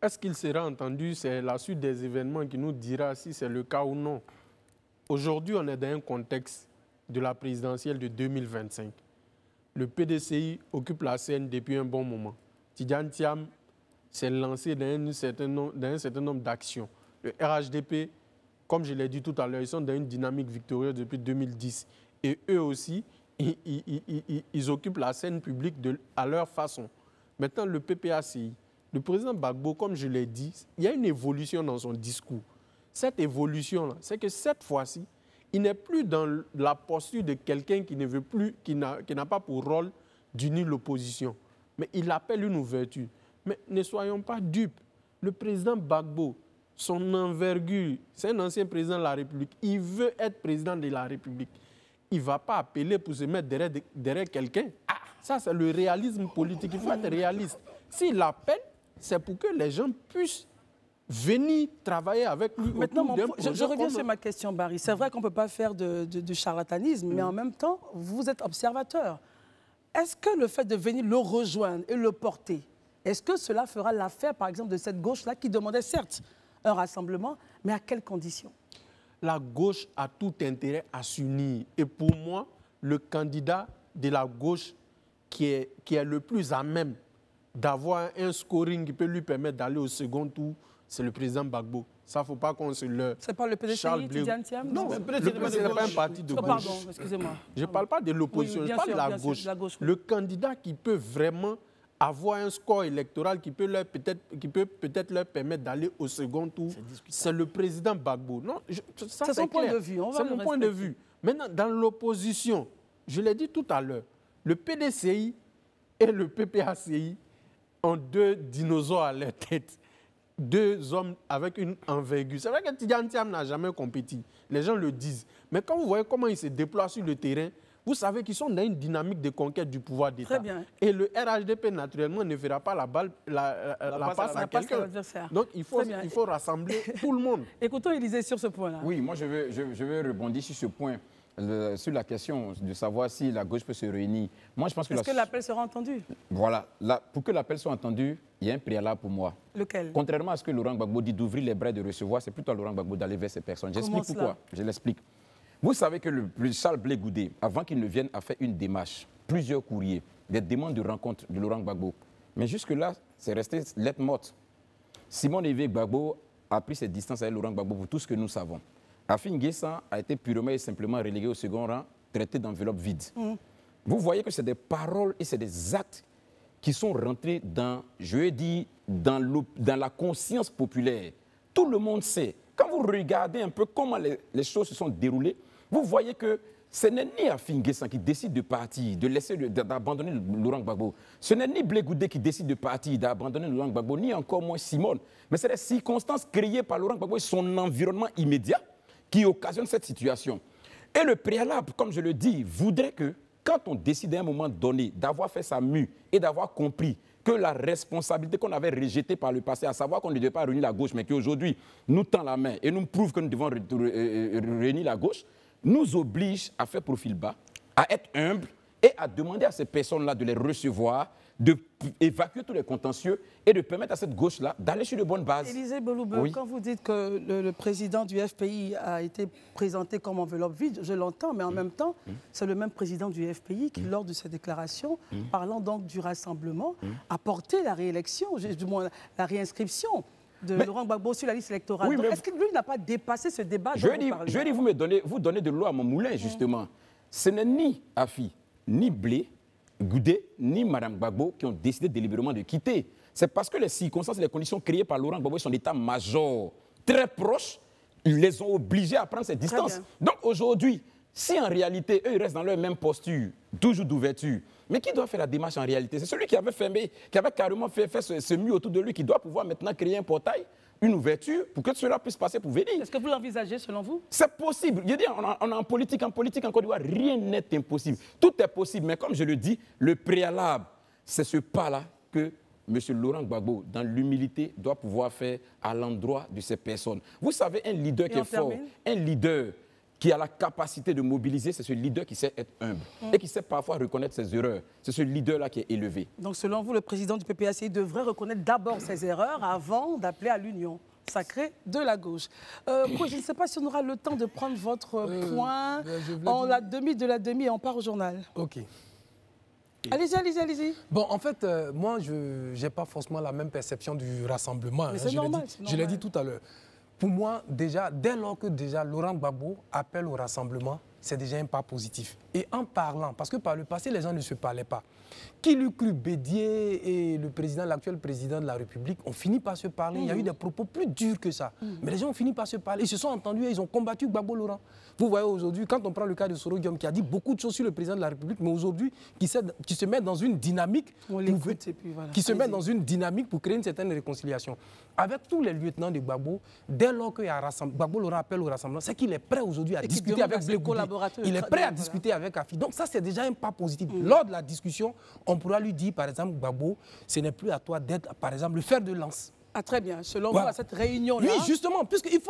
Est-ce qu'il sera entendu? C'est la suite des événements qui nous dira si c'est le cas ou non. Aujourd'hui, on est dans un contexte de la présidentielle de 2025. Le PDCI occupe la scène depuis un bon moment. Tidjane Thiam s'est lancé dans un certain nombre d'actions. Le RHDP, comme je l'ai dit tout à l'heure, ils sont dans une dynamique victorieuse depuis 2010. Et eux aussi, ils occupent la scène publique à leur façon. Maintenant, le PPACI, le président Gbagbo, comme je l'ai dit, il y a une évolution dans son discours. Cette évolution-là, c'est que cette fois-ci, il n'est plus dans la posture de quelqu'un qui ne veut plus, qui n'a pas pour rôle d'unir l'opposition. Mais il appelle une ouverture. Mais ne soyons pas dupes. Le président Gbagbo, son envergure, c'est un ancien président de la République. Il veut être président de la République. Il ne va pas appeler pour se mettre derrière quelqu'un. Ah, ça, c'est le réalisme politique. Il faut être réaliste. S'il appelle, c'est pour que les gens puissent venir travailler avec lui. Maintenant, je reviens sur ma question, Barry. C'est vrai qu'on ne peut pas faire de charlatanisme, mais en même temps, vous êtes observateur. Est-ce que le fait de venir le rejoindre et le porter, est-ce que cela fera l'affaire, par exemple, de cette gauche-là qui demandait certes un rassemblement, mais à quelles conditions? La gauche a tout intérêt à s'unir. Et pour moi, le candidat de la gauche qui est le plus à même d'avoir un scoring qui peut lui permettre d'aller au second tour, c'est le président Gbagbo. Ça, il ne faut pas qu'on se le... C'est pas le PDCI, Tidjane Thiam? Non, le PDCI n'est pas un parti de gauche. Pardon, excusez-moi. Je ne parle pas de l'opposition, je parle de la gauche. Le candidat qui peut vraiment avoir un score électoral qui peut peut-être leur permettre d'aller au second tour, c'est le président Gbagbo. Non, ça, c'est son point de vue. C'est mon point de vue. Maintenant, dans l'opposition, je l'ai dit tout à l'heure, le PDCI et le PPACI ont 2 dinosaures à leur tête. 2 hommes avec une envergure. C'est vrai que Tidjane Thiam n'a jamais compétit. Les gens le disent. Mais quand vous voyez comment ils se déploient sur le terrain, vous savez qu'ils sont dans une dynamique de conquête du pouvoir d'État. Et le RHDP, naturellement, ne fera pas la passe à quelqu'un. Donc, il faut rassembler tout le monde. Écoutons Élysée sur ce point-là. Oui, moi, je veux rebondir sur ce point. Sur la question de savoir si la gauche peut se réunir. Moi, je pense que... Est-ce que l'appel sera entendu? Voilà. Pour que l'appel soit entendu, il y a un préalable pour moi. Lequel? Contrairement à ce que Laurent Gbagbo dit d'ouvrir les bras et de recevoir, c'est plutôt à Laurent Gbagbo d'aller vers ces personnes. J'explique pourquoi. Je l'explique. Vous savez que le Charles Blé Goudé, avant qu'il ne vienne, a fait une démarche, plusieurs courriers, des demandes de rencontre de Laurent Gbagbo. Mais jusque-là, c'est resté lettre morte. Simon Evé Gbagbo a pris ses distances avec Laurent Gbagbo pour tout ce que nous savons. Afin Guessan a été purement et simplement relégué au second rang, traité d'enveloppe vide. Vous voyez que c'est des paroles et c'est des actes qui sont rentrés dans, je vais dire, dans la conscience populaire. Tout le monde sait. Quand vous regardez un peu comment les choses se sont déroulées, vous voyez que ce n'est ni Afin Guessan qui décide de partir, d'abandonner Laurent Gbagbo. Ce n'est ni Blé Goudé qui décide de partir, d'abandonner Laurent Gbagbo, ni encore moins Simone. Mais c'est les circonstances créées par Laurent Gbagbo et son environnement immédiat qui occasionne cette situation. Et le préalable, comme je le dis, voudrait que, quand on décide à un moment donné d'avoir fait sa mue et d'avoir compris que la responsabilité qu'on avait rejetée par le passé, à savoir qu'on ne devait pas réunir la gauche, mais qu'aujourd'hui nous tend la main et nous prouve que nous devons réunir la gauche, nous oblige à faire profil bas, à être humble et à demander à ces personnes-là de les recevoir, d'évacuer tous les contentieux et de permettre à cette gauche-là d'aller sur de bonnes bases. Élisée Beloube, quand vous dites que le président du FPI a été présenté comme enveloppe vide, je l'entends, mais en même temps, c'est le même président du FPI qui, lors de ses déclarations, parlant donc du rassemblement, a porté la réélection, du moins la réinscription de Laurent Gbagbo sur la liste électorale. Oui, est-ce que lui n'a pas dépassé ce débat je vais dire, vous donnez de l'eau à mon moulin, justement. Ce n'est ni Afi, ni Blé, Goudé, ni Mme Gbagbo qui ont décidé délibérément de quitter. C'est parce que les circonstances et les conditions créées par Laurent Gbagbo et son état-major très proches les ont obligés à prendre cette distance. Donc aujourd'hui, si en réalité, eux, ils restent dans leur même posture, toujours d'ouverture, mais qui doit faire la démarche en réalité? C'est celui qui avait fermé, qui avait carrément fait ce mur autour de lui, qui doit pouvoir maintenant créer un portail, une ouverture, pour que cela puisse passer pour venir. Est-ce que vous l'envisagez, selon vous? C'est possible. Je veux dire, on est en politique en Côte d'Ivoire, rien n'est impossible. Tout est possible, mais comme je le dis, le préalable, c'est ce pas-là que M. Laurent Gbagbo, dans l'humilité, doit pouvoir faire à l'endroit de ces personnes. Vous savez, un leader qui est fort, un leader qui a la capacité de mobiliser, c'est ce leader qui sait être humble et qui sait parfois reconnaître ses erreurs. C'est ce leader-là qui est élevé. Donc, selon vous, le président du PPACI devrait reconnaître d'abord ses erreurs avant d'appeler à l'union sacrée de la gauche. Je ne sais pas si on aura le temps de prendre votre point en la demi de la demi et on part au journal. OK. Allez-y. Bon, en fait, moi, je n'ai pas forcément la même perception du rassemblement. Mais c'est normal. Je l'ai dit tout à l'heure. Pour moi, déjà, dès lors que Laurent Gbagbo appelle au rassemblement, c'est déjà un pas positif. Et en parlant, parce que par le passé, les gens ne se parlaient pas. Qui l'eût cru, Bédier et l'actuel président de la République ont fini par se parler. Il y a eu des propos plus durs que ça. Mais les gens ont fini par se parler. Ils se sont entendus et ils ont combattu Gbagbo Laurent. Vous voyez aujourd'hui, quand on prend le cas de Soro Guillaume, qui a dit beaucoup de choses sur le président de la République, mais aujourd'hui, qui se met dans une dynamique, pour créer une certaine réconciliation. Avec tous les lieutenants de Gbagbo, dès lors que Gbagbo Laurent appelle au rassemblement, c'est qu'il est prêt aujourd'hui à discuter avec Blé Goudé. Il est prêt à discuter avec Afi. Donc ça, c'est déjà un pas positif. Lors de la discussion, on pourra lui dire, par exemple, Gbagbo, ce n'est plus à toi d'être, par exemple, le fer de lance. Ah, très bien. Selon vous, à cette réunion-là... Oui, justement, puisqu'il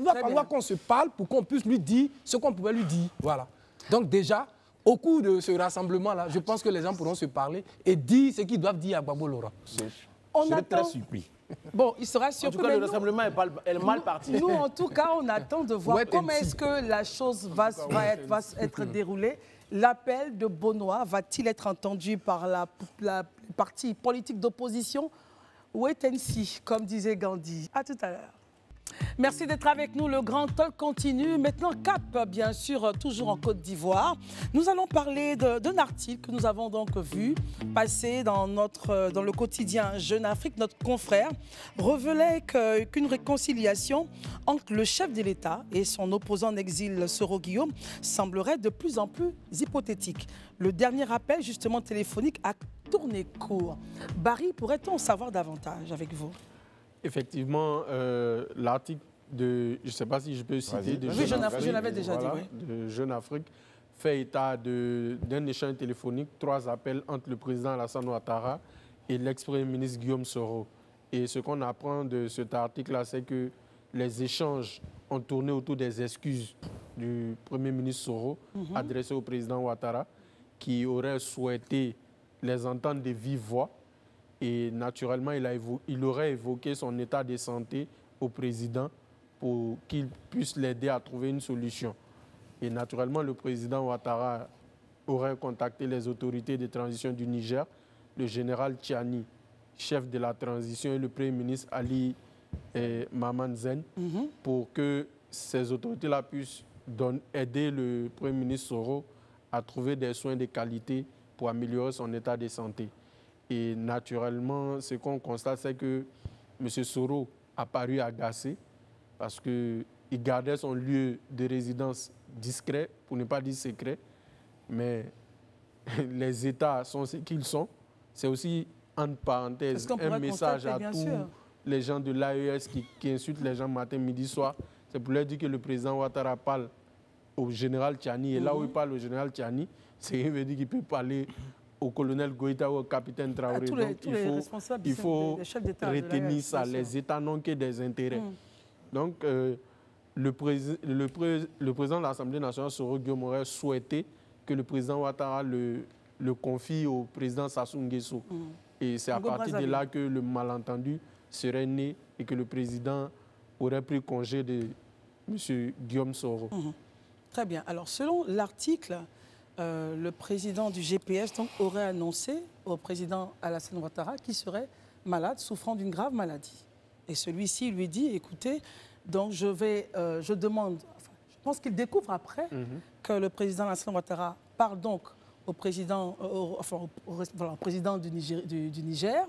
va falloir qu'on se parle pour qu'on puisse lui dire ce qu'on pouvait lui dire. Voilà. Donc déjà, au cours de ce rassemblement-là, je pense que les gens pourront se parler et dire ce qu'ils doivent dire à Gbagbo Laurent. Je serais très surpris. Bon, il sera surpris. En tout cas, le rassemblement est mal parti. Nous, en tout cas, on attend de voir comment est-ce que la chose va être déroulée. L'appel de Bonois va-t-il être entendu par la partie politique d'opposition? Wait and see, comme disait Gandhi. À tout à l'heure. Merci d'être avec nous. Le grand talk continue. Maintenant, cap, bien sûr, toujours en Côte d'Ivoire. Nous allons parler d'un article que nous avons donc vu passer dans le quotidien Jeune Afrique. Notre confrère révélait qu'une réconciliation entre le chef de l'État et son opposant en exil, Soro Guillaume, semblerait de plus en plus hypothétique. Le dernier appel, justement téléphonique, a tourné court. Barry, pourrait-on savoir davantage avec vous? Effectivement, l'article de, je ne sais pas si je peux citer, de Jeune Afrique, je l'avais déjà dit, de Jeune Afrique, fait état d'un échange téléphonique, 3 appels entre le président Alassane Ouattara et l'ex-premier ministre Guillaume Soro. Et ce qu'on apprend de cet article-là, c'est que les échanges ont tourné autour des excuses du premier ministre Soro adressées au président Ouattara, qui aurait souhaité les entendre de vive voix. Et naturellement, il aurait évoqué son état de santé au président pour qu'il puisse l'aider à trouver une solution. Et naturellement, le président Ouattara aurait contacté les autorités de transition du Niger, le général Tchiani, chef de la transition, et le premier ministre Ali Maman Zen, pour que ces autorités-là puissent aider le premier ministre Soro à trouver des soins de qualité pour améliorer son état de santé. Et naturellement, ce qu'on constate, c'est que M. Soro a paru agacé parce qu'il gardait son lieu de résidence discret, pour ne pas dire secret. Mais les États sont ce qu'ils sont. C'est aussi, entre parenthèses, un message à tous les gens de l'AES qui insultent les gens matin, midi, soir. C'est pour leur dire que le président Ouattara parle au général Tchiani. Et là où il parle au général Tchiani, c'est qu'il veut dire qu'il peut parler au colonel Goïta ou au capitaine Traoré. Donc, il faut retenir ça. Les États n'ont que des intérêts. Donc, le président de l'Assemblée nationale, Soro Guillaume, aurait souhaité que le président Ouattara le confie au président Sassou Nguesso. Et c'est à partir de là que le malentendu serait né et que le président aurait pris congé de M. Guillaume Soro. Très bien. Alors, selon l'article, le président du GPS donc, aurait annoncé au président Alassane Ouattara qu'il serait malade, souffrant d'une grave maladie. Et celui-ci lui dit, écoutez, donc je demande, enfin, je pense qu'il découvre après que le président Alassane Ouattara parle donc au président, au président du Niger,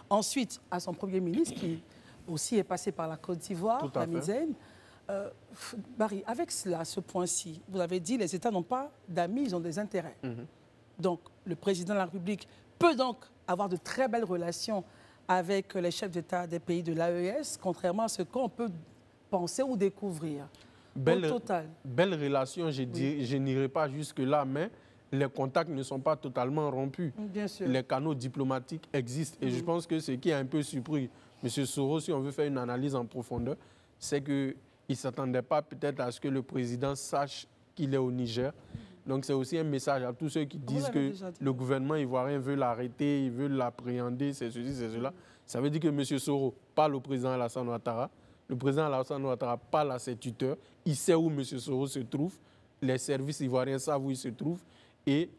ensuite à son premier ministre qui aussi est passé par la Côte d'Ivoire, Lamine Zeine. Barry, avec cela, ce point-ci, vous avez dit les États n'ont pas d'amis, ils ont des intérêts. Donc le président de la République peut donc avoir de très belles relations avec les chefs d'État des pays de l'AES, contrairement à ce qu'on peut penser ou découvrir. Belle relation, je n'irai pas jusque-là, mais les contacts ne sont pas totalement rompus. Bien sûr. Les canaux diplomatiques existent. Et je pense que ce qui a un peu surpris M. Soro, si on veut faire une analyse en profondeur, c'est qu'il ne s'attendait pas peut-être à ce que le président sache qu'il est au Niger. Donc c'est aussi un message à tous ceux qui disent que le gouvernement ivoirien veut l'arrêter, il veut l'appréhender, c'est ceci, c'est cela. Ça veut dire que M. Soro parle au président Alassane Ouattara. Le président Alassane Ouattara parle à ses tuteurs. Il sait où M. Soro se trouve. Les services ivoiriens savent où il se trouve. Et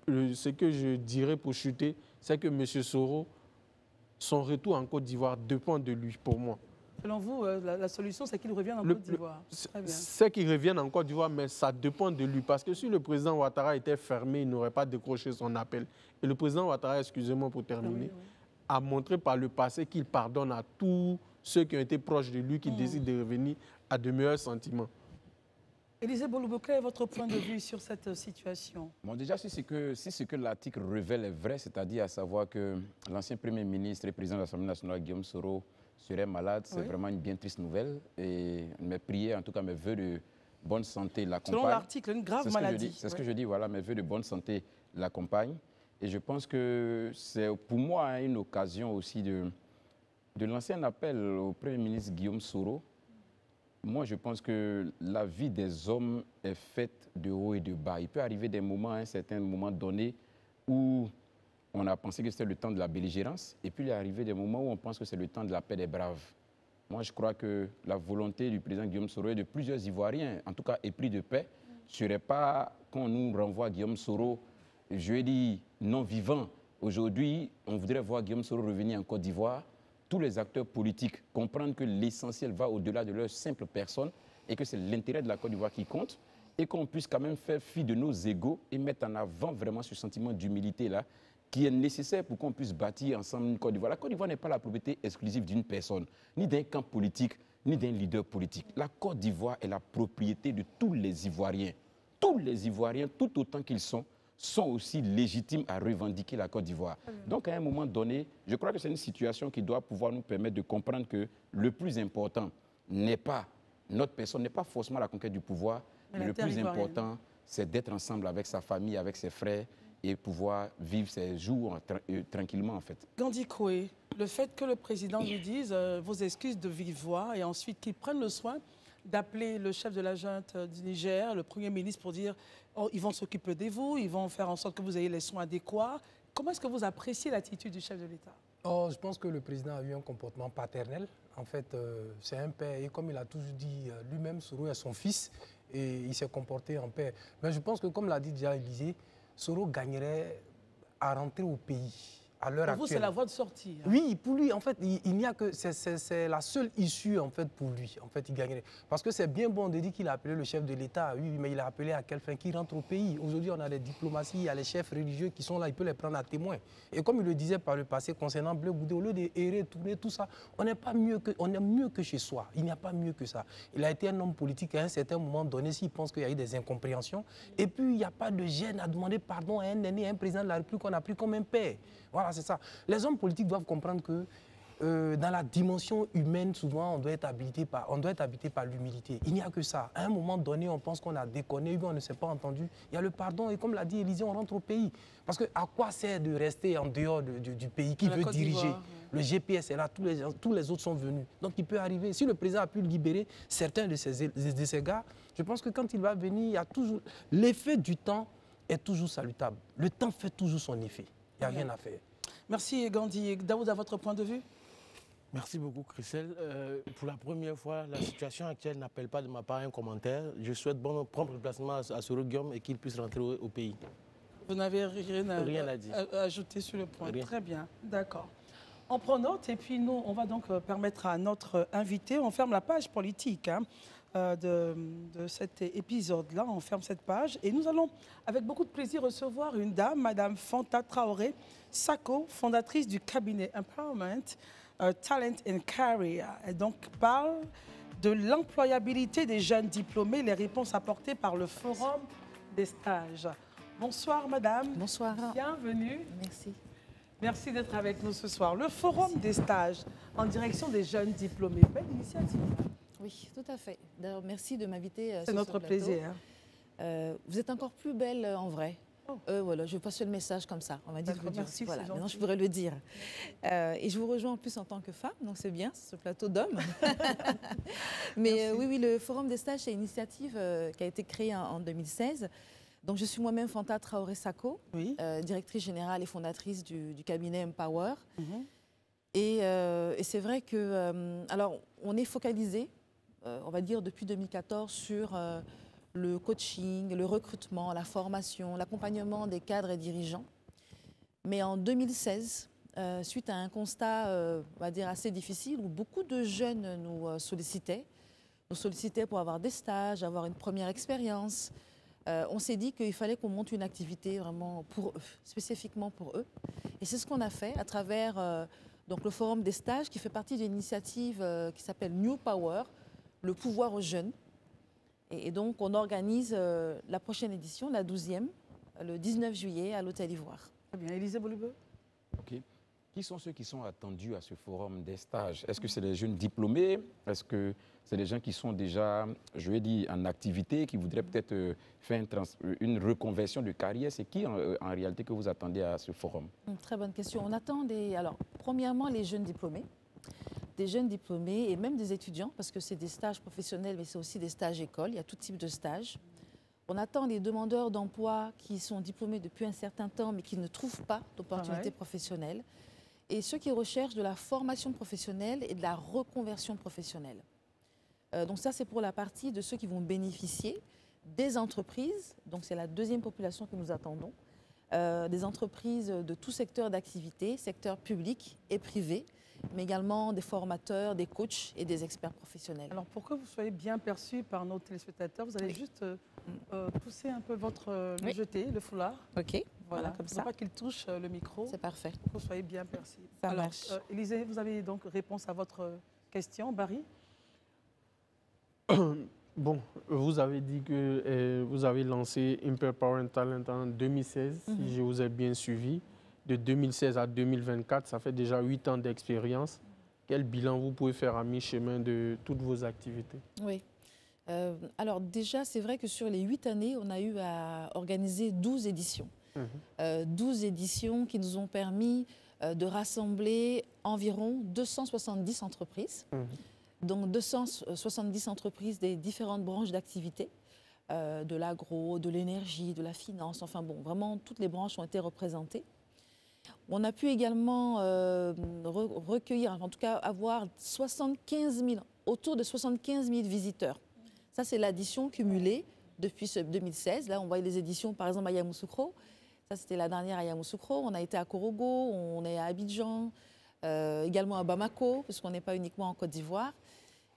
ce que je dirais pour chuter, c'est que M. Soro, son retour en Côte d'Ivoire dépend de lui, pour moi. Selon vous, la solution, c'est qu'il revienne en Côte d'Ivoire. C'est qu'il revienne en Côte d'Ivoire, mais ça dépend de lui. Parce que si le président Ouattara était fermé, il n'aurait pas décroché son appel. Et le président Ouattara, excusez-moi pour terminer, a montré par le passé qu'il pardonne à tous ceux qui ont été proches de lui, qui décident de revenir à de meilleurs sentiments. Élisée Bolobo, quel est votre point de vue sur cette situation? Bon, déjà, si ce que l'article révèle est vrai, c'est-à-dire à savoir que l'ancien Premier ministre et président de l'Assemblée nationale, Guillaume Soro, serait malade, c'est vraiment une bien triste nouvelle. Et mes prières, en tout cas mes vœux de bonne santé l'accompagnent. Selon l'article, une grave maladie. C'est ce que je dis, voilà, mes vœux de bonne santé l'accompagnent. Et je pense que c'est pour moi une occasion aussi de lancer un appel au Premier ministre Guillaume Soro. Moi, je pense que la vie des hommes est faite de haut et de bas. Il peut arriver des moments, à un certain moment donné, où on a pensé que c'était le temps de la belligérance, et puis il est arrivé des moments où on pense que c'est le temps de la paix des braves. Moi, je crois que la volonté du président Guillaume Soro et de plusieurs Ivoiriens, en tout cas épris de paix, ne serait pas qu'on nous renvoie Guillaume Soro, je ai dit, non vivant. Aujourd'hui, on voudrait voir Guillaume Soro revenir en Côte d'Ivoire. Tous les acteurs politiques comprennent que l'essentiel va au-delà de leur simple personne et que c'est l'intérêt de la Côte d'Ivoire qui compte et qu'on puisse quand même faire fi de nos égos et mettre en avant vraiment ce sentiment d'humilité-là qui est nécessaire pour qu'on puisse bâtir ensemble une Côte d'Ivoire. La Côte d'Ivoire n'est pas la propriété exclusive d'une personne, ni d'un camp politique, ni d'un leader politique. La Côte d'Ivoire est la propriété de tous les Ivoiriens. Tous les Ivoiriens, tout autant qu'ils sont aussi légitimes à revendiquer la Côte d'Ivoire. Donc, à un moment donné, je crois que c'est une situation qui doit pouvoir nous permettre de comprendre que le plus important n'est pas notre personne, n'est pas forcément la conquête du pouvoir, mais le plus important, c'est d'être ensemble avec sa famille, avec ses frères et pouvoir vivre ses jours tranquillement, en fait. Gandhi Koué, le fait que le président lui dise vos excuses de vive voix et ensuite qu'il prenne le soin d'appeler le chef de la junte du Niger, le Premier ministre, pour dire oh, ils vont s'occuper de vous, ils vont faire en sorte que vous ayez les soins adéquats. Comment est-ce que vous appréciez l'attitude du chef de l'État? Je pense que le président a eu un comportement paternel. En fait, c'est un père. Et comme il a toujours dit lui-même, Soro est son fils et il s'est comporté en père. Mais je pense que, comme l'a dit déjà Élisée, Soro gagnerait à rentrer au pays. À l'heure actuelle. Pour vous, c'est la voie de sortie. Hein. Oui, pour lui, en fait, il n'y a que... C'est la seule issue, en fait, pour lui. En fait, il gagnerait. Parce que c'est bien bon de dire qu'il a appelé le chef de l'État, oui, mais il a appelé à quelle fin? Qu'il rentre au pays. Aujourd'hui, on a des diplomaties, il y a les chefs religieux qui sont là, il peut les prendre à témoin. Et comme il le disait par le passé concernant Bleu Goudé, au lieu d'errer, tourner, tout ça, on est mieux que chez soi. Il n'y a pas mieux que ça. Il a été un homme politique à un certain moment donné, s'il pense qu'il y a eu des incompréhensions. Et puis, il n'y a pas de gêne à demander pardon à un aîné, à un président de la République qu'on a pris comme un père. Voilà, c'est ça. Les hommes politiques doivent comprendre que dans la dimension humaine, souvent, on doit être habité par l'humilité. Il n'y a que ça. À un moment donné, on pense qu'on a déconné, on ne s'est pas entendu. Il y a le pardon et comme l'a dit Élisée, on rentre au pays. Parce que à quoi sert de rester en dehors du pays qui veut diriger? Le GPS est là, tous les autres sont venus. Donc il peut arriver. Si le président a pu libérer certains de ces gars, je pense que quand il va venir, il y a toujours... L'effet du temps est toujours salutable. Le temps fait toujours son effet. Il n'y a rien à faire. Merci Gandhi. Daoud, à votre point de vue? Merci beaucoup, Christelle. Pour la première fois, la situation actuelle n'appelle pas de ma part un commentaire. Je souhaite bon prompt remplacement à Soro Guillaume et qu'il puisse rentrer au pays. Vous n'avez rien à dire. Ajouter sur le point. Rien. Très bien, d'accord. On prend note et puis nous, on va donc permettre à notre invité, on ferme la page politique de cet épisode-là, on ferme cette page et nous allons avec beaucoup de plaisir recevoir une dame, Madame Fanta Traoré Sako, fondatrice du cabinet Empowerment, Talent and Career. Elle donc parle de l'employabilité des jeunes diplômés, les réponses apportées par le Forum des stages. Bonsoir Madame. Bonsoir. Bienvenue. Merci. Merci d'être avec nous ce soir. Le Forum des stages en direction des jeunes diplômés. Belle initiative. Oui, tout à fait. D'ailleurs, merci de m'inviter. C'est notre plaisir. Vous êtes encore plus belle en vrai. Oh. Voilà, je passe le message comme ça. On m'a dit de vous dire. Merci, voilà, maintenant je pourrais le dire. Et je vous rejoins en plus en tant que femme, donc c'est bien, ce plateau d'hommes. Mais oui, le Forum des stages, c'est une initiative qui a été créée en 2016. Donc je suis moi-même Fanta Traoré Sako, directrice générale et fondatrice du cabinet Empower. Et c'est vrai que, alors, on est focalisé, on va dire depuis 2014, sur le coaching, le recrutement, la formation, l'accompagnement des cadres et dirigeants. Mais en 2016, suite à un constat, on va dire, assez difficile, où beaucoup de jeunes nous sollicitaient pour avoir des stages, avoir une première expérience, on s'est dit qu'il fallait qu'on monte une activité vraiment pour eux, spécifiquement pour eux. Et c'est ce qu'on a fait à travers donc le Forum des stages, qui fait partie d'une initiative qui s'appelle New Power, le pouvoir aux jeunes. Et donc, on organise la prochaine édition, la 12e, le 19 juillet à l'Hôtel Ivoire. Très bien. Élisée Bolubeu. OK. Qui sont ceux qui sont attendus à ce forum des stages? Est-ce que c'est les jeunes diplômés? Est-ce que c'est les gens qui sont déjà, je vais dire, en activité, qui voudraient peut-être faire une reconversion de carrière? C'est qui en réalité que vous attendez à ce forum? Très bonne question. On attend alors, premièrement, les jeunes diplômés. Des jeunes diplômés et même des étudiants, parce que c'est des stages professionnels, mais c'est aussi des stages écoles. Il y a tout type de stages. On attend les demandeurs d'emploi qui sont diplômés depuis un certain temps, mais qui ne trouvent pas d'opportunités professionnelles. Et ceux qui recherchent de la formation professionnelle et de la reconversion professionnelle. Donc ça, c'est pour la partie de ceux qui vont bénéficier des entreprises. Donc c'est la deuxième population que nous attendons. Des entreprises de tout secteur d'activité, secteur public et privé, mais également des formateurs, des coachs et des experts professionnels. Alors pour que vous soyez bien perçus par nos téléspectateurs, vous allez juste pousser un peu le jeté, le foulard. OK. Voilà, comme ça. Il ne faut pas qu'il touche le micro. C'est parfait. Pour que vous soyez bien perçus. Ça marche. Élisée, vous avez donc réponse à votre question. Barry? Bon, vous avez dit que vous avez lancé Empower Talent en 2016, si je vous ai bien suivi. De 2016 à 2024, ça fait déjà 8 ans d'expérience. Quel bilan vous pouvez faire à mi-chemin de toutes vos activités? Oui. Alors déjà, c'est vrai que sur les 8 années, on a eu à organiser 12 éditions. 12 éditions qui nous ont permis de rassembler environ 270 entreprises. Donc 270 entreprises des différentes branches d'activité, de l'agro, de l'énergie, de la finance, enfin bon, vraiment toutes les branches ont été représentées. On a pu également recueillir, en tout cas avoir autour de 75 000 visiteurs. Ça, c'est l'addition cumulée depuis 2016. Là, on voit les éditions, par exemple, à Yamoussoukro. Ça, c'était la dernière à Yamoussoukro. On a été à Korogo, on est à Abidjan, également à Bamako, puisqu'on n'est pas uniquement en Côte d'Ivoire.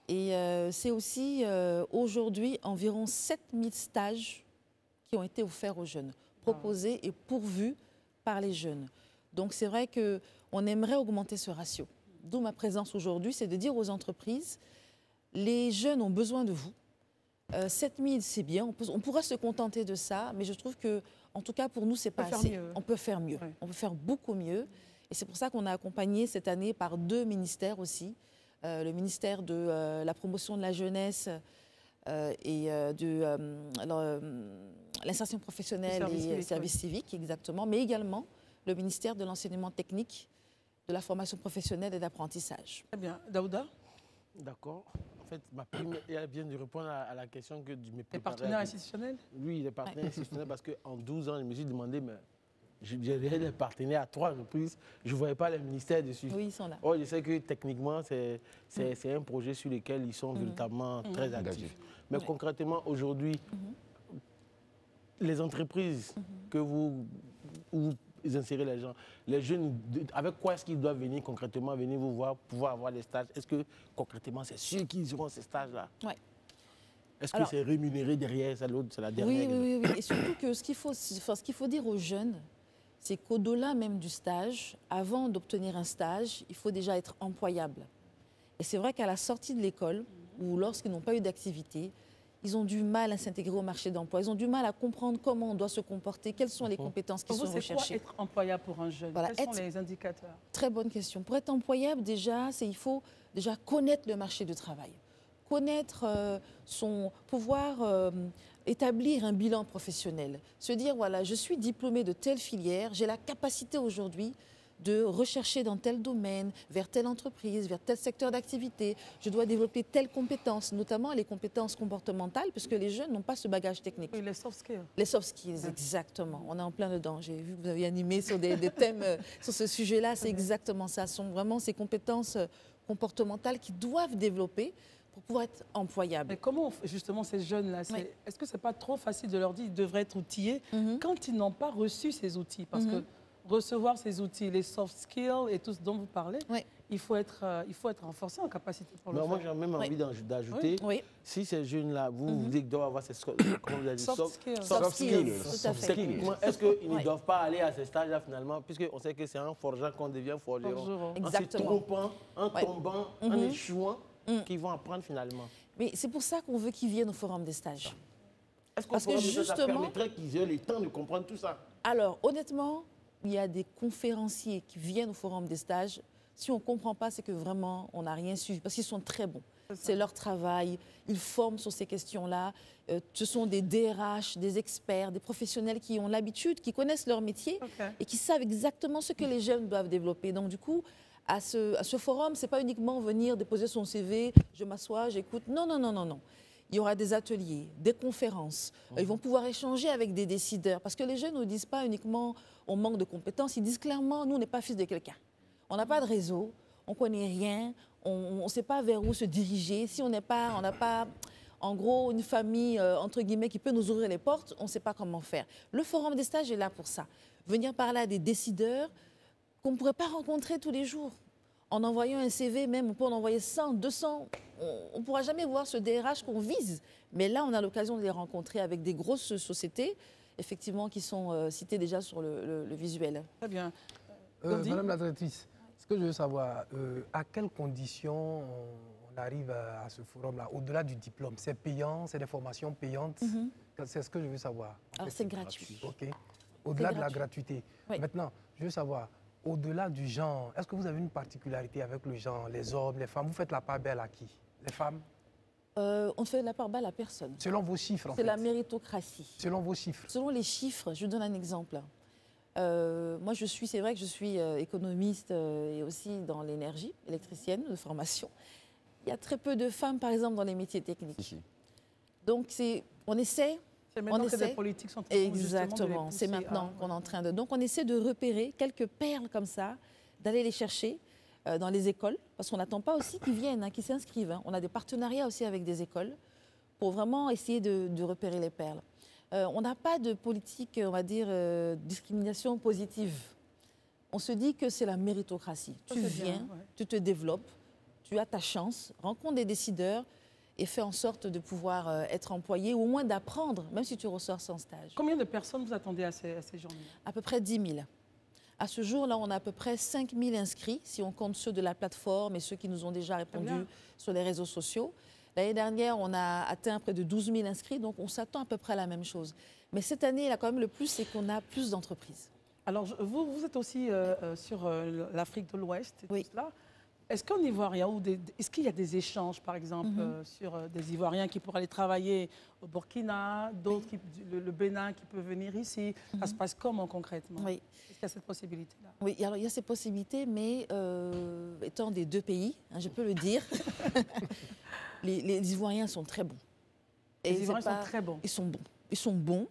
Et c'est aussi aujourd'hui environ 7 000 stages qui ont été offerts aux jeunes, proposés et pourvus par les jeunes. Donc c'est vrai qu'on aimerait augmenter ce ratio. D'où ma présence aujourd'hui, c'est de dire aux entreprises, les jeunes ont besoin de vous. 7 000, c'est bien, on pourra se contenter de ça, mais je trouve que, en tout cas pour nous, c'est pas assez. On peut faire mieux, on peut faire beaucoup mieux. Et c'est pour ça qu'on a accompagné cette année par 2 ministères aussi, le ministère de la promotion de la jeunesse et de l'insertion professionnelle et services civiques, exactement, mais également le ministère de l'enseignement technique, de la formation professionnelle et d'apprentissage. Très bien. Daouda? D'accord. En fait, ma prime, elle vient de répondre à la question que mes Les partenaires institutionnels? Oui, les partenaires institutionnels, parce qu'en 12 ans, je me suis demandé, mais j'ai des partenaires à 3 reprises, je ne voyais pas les ministères dessus. Oui, ils sont là. Oh, je sais que techniquement, c'est un projet sur lequel ils sont véritablement très actifs. Mais concrètement, aujourd'hui, les entreprises que vous insérez les gens, les jeunes, avec quoi est-ce qu'ils doivent venir concrètement, venir vous voir, pouvoir avoir des stages? Est-ce que concrètement, c'est sûr qu'ils auront ces stages-là? Oui. Est-ce que c'est rémunéré derrière? C'est la dernière. Oui. Et surtout que ce qu'il faut dire aux jeunes, c'est qu'au-delà même du stage, avant d'obtenir un stage, il faut déjà être employable. Et c'est vrai qu'à la sortie de l'école, ou lorsqu'ils n'ont pas eu d'activité, ils ont du mal à s'intégrer au marché d'emploi. Ils ont du mal à comprendre comment on doit se comporter, quelles sont les compétences qui sont recherchées. C'est quoi être employable pour un jeune? Quels sont les indicateurs? Très bonne question. Pour être employable, déjà, il faut déjà connaître le marché du travail, connaître pouvoir établir un bilan professionnel, se dire, voilà, je suis diplômé de telle filière, j'ai la capacité aujourd'hui de rechercher dans tel domaine, vers telle entreprise, vers tel secteur d'activité. Je dois développer telle compétence, notamment les compétences comportementales, puisque les jeunes n'ont pas ce bagage technique. Oui, les soft skills. Les soft skills, exactement. On est en plein dedans. J'ai vu que vous avez animé sur des thèmes sur ce sujet-là. C'est exactement ça. Ce sont vraiment ces compétences comportementales qui doivent développer pour pouvoir être employables. Mais comment, justement, ces jeunes-là, est-ce que ce n'est pas trop facile de leur dire qu'ils devraient être outillés quand ils n'ont pas reçu ces outils? Parce que recevoir ces outils, les soft skills et tout ce dont vous parlez, il faut être renforcé en capacité pour le faire. Moi, j'ai même envie d'ajouter, si ces jeunes-là, vous dites qu'ils doivent avoir ces soft skills. Est-ce qu'ils ne doivent pas aller à ces stages-là finalement, puisqu'on sait que c'est en forgeant qu'on devient forgeron. En se trompant, en tombant, en échouant, qu'ils vont apprendre finalement. Mais c'est pour ça qu'on veut qu'ils viennent au forum des stages. Est-ce qu'on ça permettrait qu'ils aient le temps de comprendre tout ça? Alors, honnêtement, il y a des conférenciers qui viennent au forum des stages. Si on ne comprend pas, c'est que vraiment, on n'a rien suivi, parce qu'ils sont très bons. C'est leur travail, ils forment sur ces questions-là. Ce sont des DRH, des experts, des professionnels qui ont l'habitude, qui connaissent leur métier et qui savent exactement ce que les jeunes doivent développer. Donc du coup, à ce forum, ce n'est pas uniquement venir déposer son CV, je m'assois, j'écoute. Non. Il y aura des ateliers, des conférences. Ils vont pouvoir échanger avec des décideurs. Parce que les jeunes ne disent pas uniquement on manque de compétences, ils disent clairement nous, on n'est pas fils de quelqu'un. On n'a pas de réseau, on ne connaît rien, on ne sait pas vers où se diriger. Si on n'a pas, en gros, une famille, entre guillemets, qui peut nous ouvrir les portes, on ne sait pas comment faire. Le forum des stages est là pour ça. Venir parler à des décideurs qu'on ne pourrait pas rencontrer tous les jours. En envoyant un CV, même, on peut en envoyer 100, 200. On ne pourra jamais voir ce DRH qu'on vise. Mais là, on a l'occasion de les rencontrer avec des grosses sociétés, effectivement, qui sont citées déjà sur le visuel. Très bien. Madame la directrice, ce que je veux savoir, à quelles conditions on arrive à ce forum-là, au-delà du diplôme? C'est payant, c'est des formations payantes? C'est ce que je veux savoir. Alors, c'est gratuit. OK. Au-delà de la gratuité. Maintenant, je veux savoir, au-delà du genre, est-ce que vous avez une particularité avec le genre, les hommes, les femmes? Vous faites la part belle à qui? Les femmes? On fait la part belle à personne. Selon vos chiffres, en fait. C'est la méritocratie. Selon vos chiffres. Selon les chiffres, je vous donne un exemple. Moi, c'est vrai que je suis économiste et aussi dans l'énergie, électricienne de formation. Il y a très peu de femmes, par exemple, dans les métiers techniques. Donc, on essaie... C'est maintenant que les politiques sont en train exactement, c'est maintenant qu'on est en train de... Donc, on essaie de repérer quelques perles comme ça, d'aller les chercher dans les écoles, parce qu'on n'attend pas aussi qu'ils viennent, qu'ils s'inscrivent. On a des partenariats aussi avec des écoles pour vraiment essayer de repérer les perles. On n'a pas de politique, on va dire, discrimination positive. On se dit que c'est la méritocratie. Tu viens, tu te développes, tu as ta chance, rencontre des décideurs, et fait en sorte de pouvoir être employé, ou au moins d'apprendre, même si tu ressors sans stage. Combien de personnes vous attendez à ces journées? À peu près 10 000. À ce jour-là, on a à peu près 5 000 inscrits, si on compte ceux de la plateforme et ceux qui nous ont déjà répondu sur les réseaux sociaux. L'année dernière, on a atteint près de 12 000 inscrits, donc on s'attend à peu près à la même chose. Mais cette année, là, quand même, le plus, c'est qu'on a plus d'entreprises. Alors, vous êtes aussi sur l'Afrique de l'Ouest et oui. tout cela. Est-ce qu'en Ivoirien, est-ce qu'il y a des échanges, par exemple, sur des Ivoiriens qui pourraient aller travailler au Burkina, d'autres, le Bénin qui peut venir ici? Ça se passe comment concrètement? Oui. Est-ce qu'il y a cette possibilité-là? Oui, alors il y a ces possibilités, mais étant des deux pays, hein, je peux le dire, les Ivoiriens sont très bons. Et les Ivoiriens sont très bons. Ils sont bons. Ils sont bons.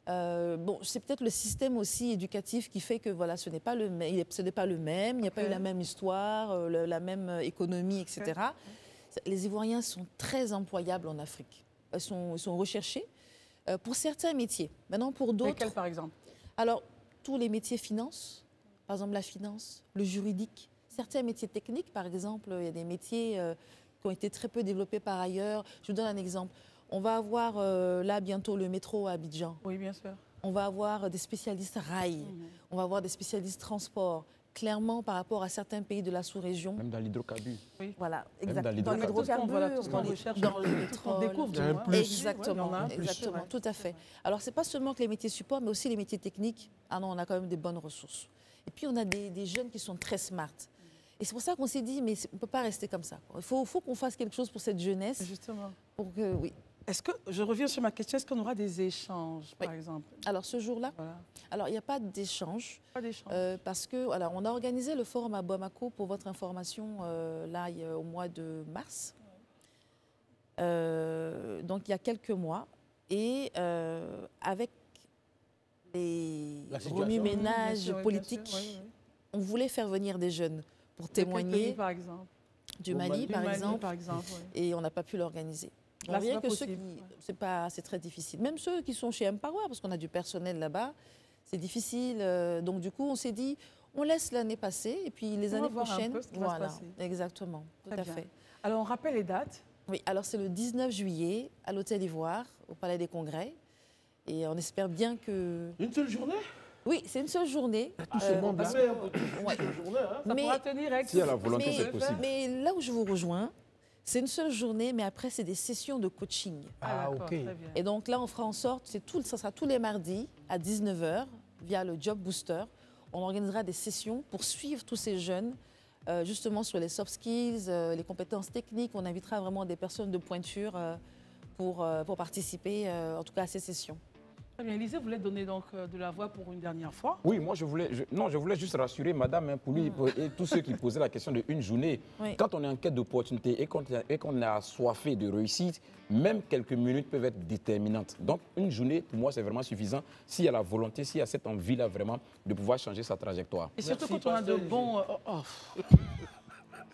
Bon, c'est peut-être le système aussi éducatif qui fait que voilà, ce n'est pas le même, il n'y a pas eu la même histoire, la même économie, etc. Les Ivoiriens sont très employables en Afrique. Ils sont recherchés pour certains métiers. Maintenant, pour d'autres... Lesquels, par exemple? Alors, tous les métiers finance, par exemple la finance, le juridique, certains métiers techniques, par exemple, il y a des métiers qui ont été très peu développés par ailleurs. Je vous donne un exemple. On va avoir là bientôt le métro à Abidjan. Oui, bien sûr. On va avoir des spécialistes rail, on va avoir des spécialistes transport. Clairement, par rapport à certains pays de la sous-région. Même dans l'hydrocarbure. Oui. Voilà, exactement. Dans l'hydrocarbure, dans le pétrole, découvre. Exactement, tout à fait. Alors, ce n'est pas seulement que les métiers support, mais aussi les métiers techniques. Ah non, on a quand même des bonnes ressources. Et puis, on a des jeunes qui sont très smart. Et c'est pour ça qu'on s'est dit, mais on ne peut pas rester comme ça. Il faut qu'on fasse quelque chose pour cette jeunesse. Justement. Pour que, oui. Est-ce que, je reviens sur ma question, est-ce qu'on aura des échanges, par exemple? Alors, ce jour-là, voilà. Alors il n'y a pas d'échange. Pas d'échange. Parce que, alors, on a organisé le forum à Bamako, pour votre information, là, au mois de mars. Donc, il y a quelques mois. Et avec les remue-ménages politiques, on voulait faire venir des jeunes pour témoigner. Pays, par exemple? Du Mali, par exemple. Et on n'a pas pu l'organiser. Là, rien que ceux qui, c'est très difficile. Même ceux qui sont chez Empower, parce qu'on a du personnel là-bas, c'est difficile. Donc du coup, on s'est dit, on laisse l'année passer et puis les années prochaines, voilà, exactement, tout à fait. Alors on rappelle les dates. Oui, alors c'est le 19 juillet à l'Hôtel Ivoire, au Palais des Congrès, et on espère bien que. Une seule journée? Oui, c'est une seule journée. Tout ce monde là. Ça pourra tenir avec. Si à la volonté, c'est possible. Mais là où je vous rejoins. C'est une seule journée, mais après, c'est des sessions de coaching. Ah, ok. Et donc là, on fera en sorte, ça sera tous les mardis à 19h, via le Job Booster. On organisera des sessions pour suivre tous ces jeunes, justement sur les soft skills, les compétences techniques. On invitera vraiment des personnes de pointure pour participer, en tout cas, à ces sessions. Très bien. Élisée voulait donner donc de la voix pour une dernière fois. Oui, moi je voulais juste rassurer madame pour lui et tous ceux qui posaient la question de une journée. Oui. Quand on est en quête d'opportunité et qu'on est assoiffé de réussite, même quelques minutes peuvent être déterminantes. Donc une journée, pour moi, c'est vraiment suffisant s'il y a la volonté, s'il y a cette envie-là vraiment de pouvoir changer sa trajectoire. Et surtout quand on a de bons...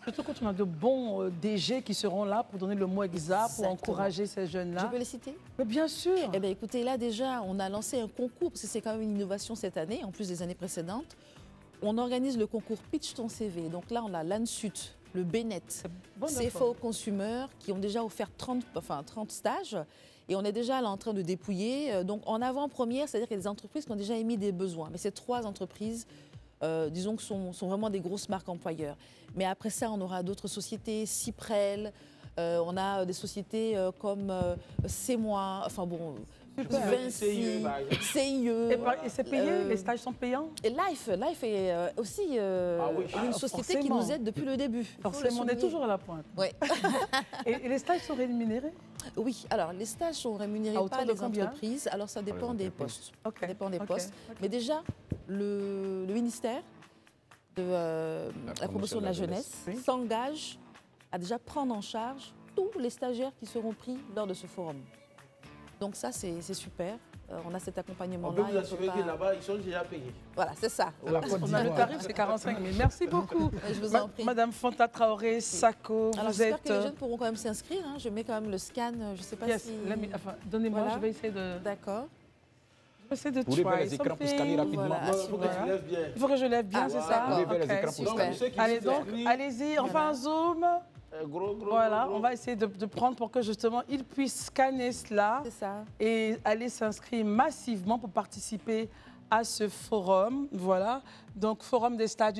Surtout quand on a de bons DG qui seront là pour donner le mot exact, pour encourager ces jeunes-là. Je peux les citer? Mais bien sûr. Eh bien, écoutez, là déjà, on a lancé un concours, parce que c'est quand même une innovation cette année, en plus des années précédentes. On organise le concours Pitch ton CV. Donc là, on a l'ANSUT, le BNet, CFO Consumer, qui ont déjà offert 30 stages. Et on est déjà là en train de dépouiller. Donc en avant-première, c'est-à-dire qu'il y a des entreprises qui ont déjà émis des besoins. Mais ces 3 entreprises, disons que sont vraiment des grosses marques employeurs. Mais après ça, on aura d'autres sociétés, Cyprel, on a des sociétés comme C'est Moi, enfin bon, Vinci, CIE. Et c'est payé? Les stages sont payants? Et Life est aussi une société qui nous aide depuis le début. Forcément, on est toujours à la pointe. Oui. Et les stages sont rémunérés? Oui, alors les stages sont rémunérés par les entreprises. Alors ça dépend des postes. Ça dépend des postes. Mais déjà, le ministère de la promotion de la jeunesse s'engage à déjà prendre en charge tous les stagiaires qui seront pris lors de ce forum. Donc ça, c'est super. On a cet accompagnement-là. On peut vous assurer que là-bas, ils sont déjà payés. Voilà, c'est ça. On a le tarif, c'est 45 000. Merci beaucoup. Je vous en prie. Madame Fanta Traoré Sako, alors, j'espère que les jeunes pourront quand même s'inscrire. Hein. Je mets quand même le scan. Je ne sais pas si... Enfin, donnez-moi, je vais essayer de... D'accord. Je vais essayer de try. Vous les écrans pour scanner rapidement. Il faut que tu lèves bien. Il faut que je lève bien, c'est ça? Vous levez les écrans pour scanner. Allez, donc, allez-y, on fait un zoom. Voilà, on va essayer de prendre pour que justement ils puissent scanner cela et aller s'inscrire massivement pour participer à ce forum. Voilà, donc forum des stages,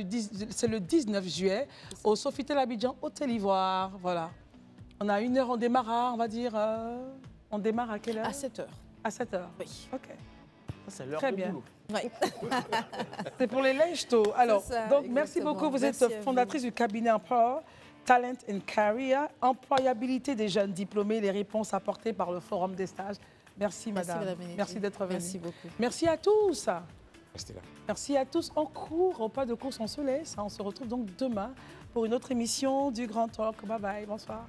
c'est le 19 juillet au Sofitel Abidjan, Hôtel Ivoire. Voilà, on a 1 heure, on démarre on va dire, on démarre à quelle heure? À 7 heures. À 7 heures? Oui. Ok. c'est leur Très bien. boulot. Ouais. C'est pour les lèches-tôt. Alors, ça, donc, merci beaucoup. Vous êtes fondatrice du cabinet Empower Talent and Career, employabilité des jeunes diplômés, les réponses apportées par le Forum des stages. Merci, madame. Merci d'être venue. Merci beaucoup. Merci à tous. Restez là. Merci à tous. On court, au pas de course, on se laisse. On se retrouve donc demain pour une autre émission du Grand Talk. Bye bye, bonsoir.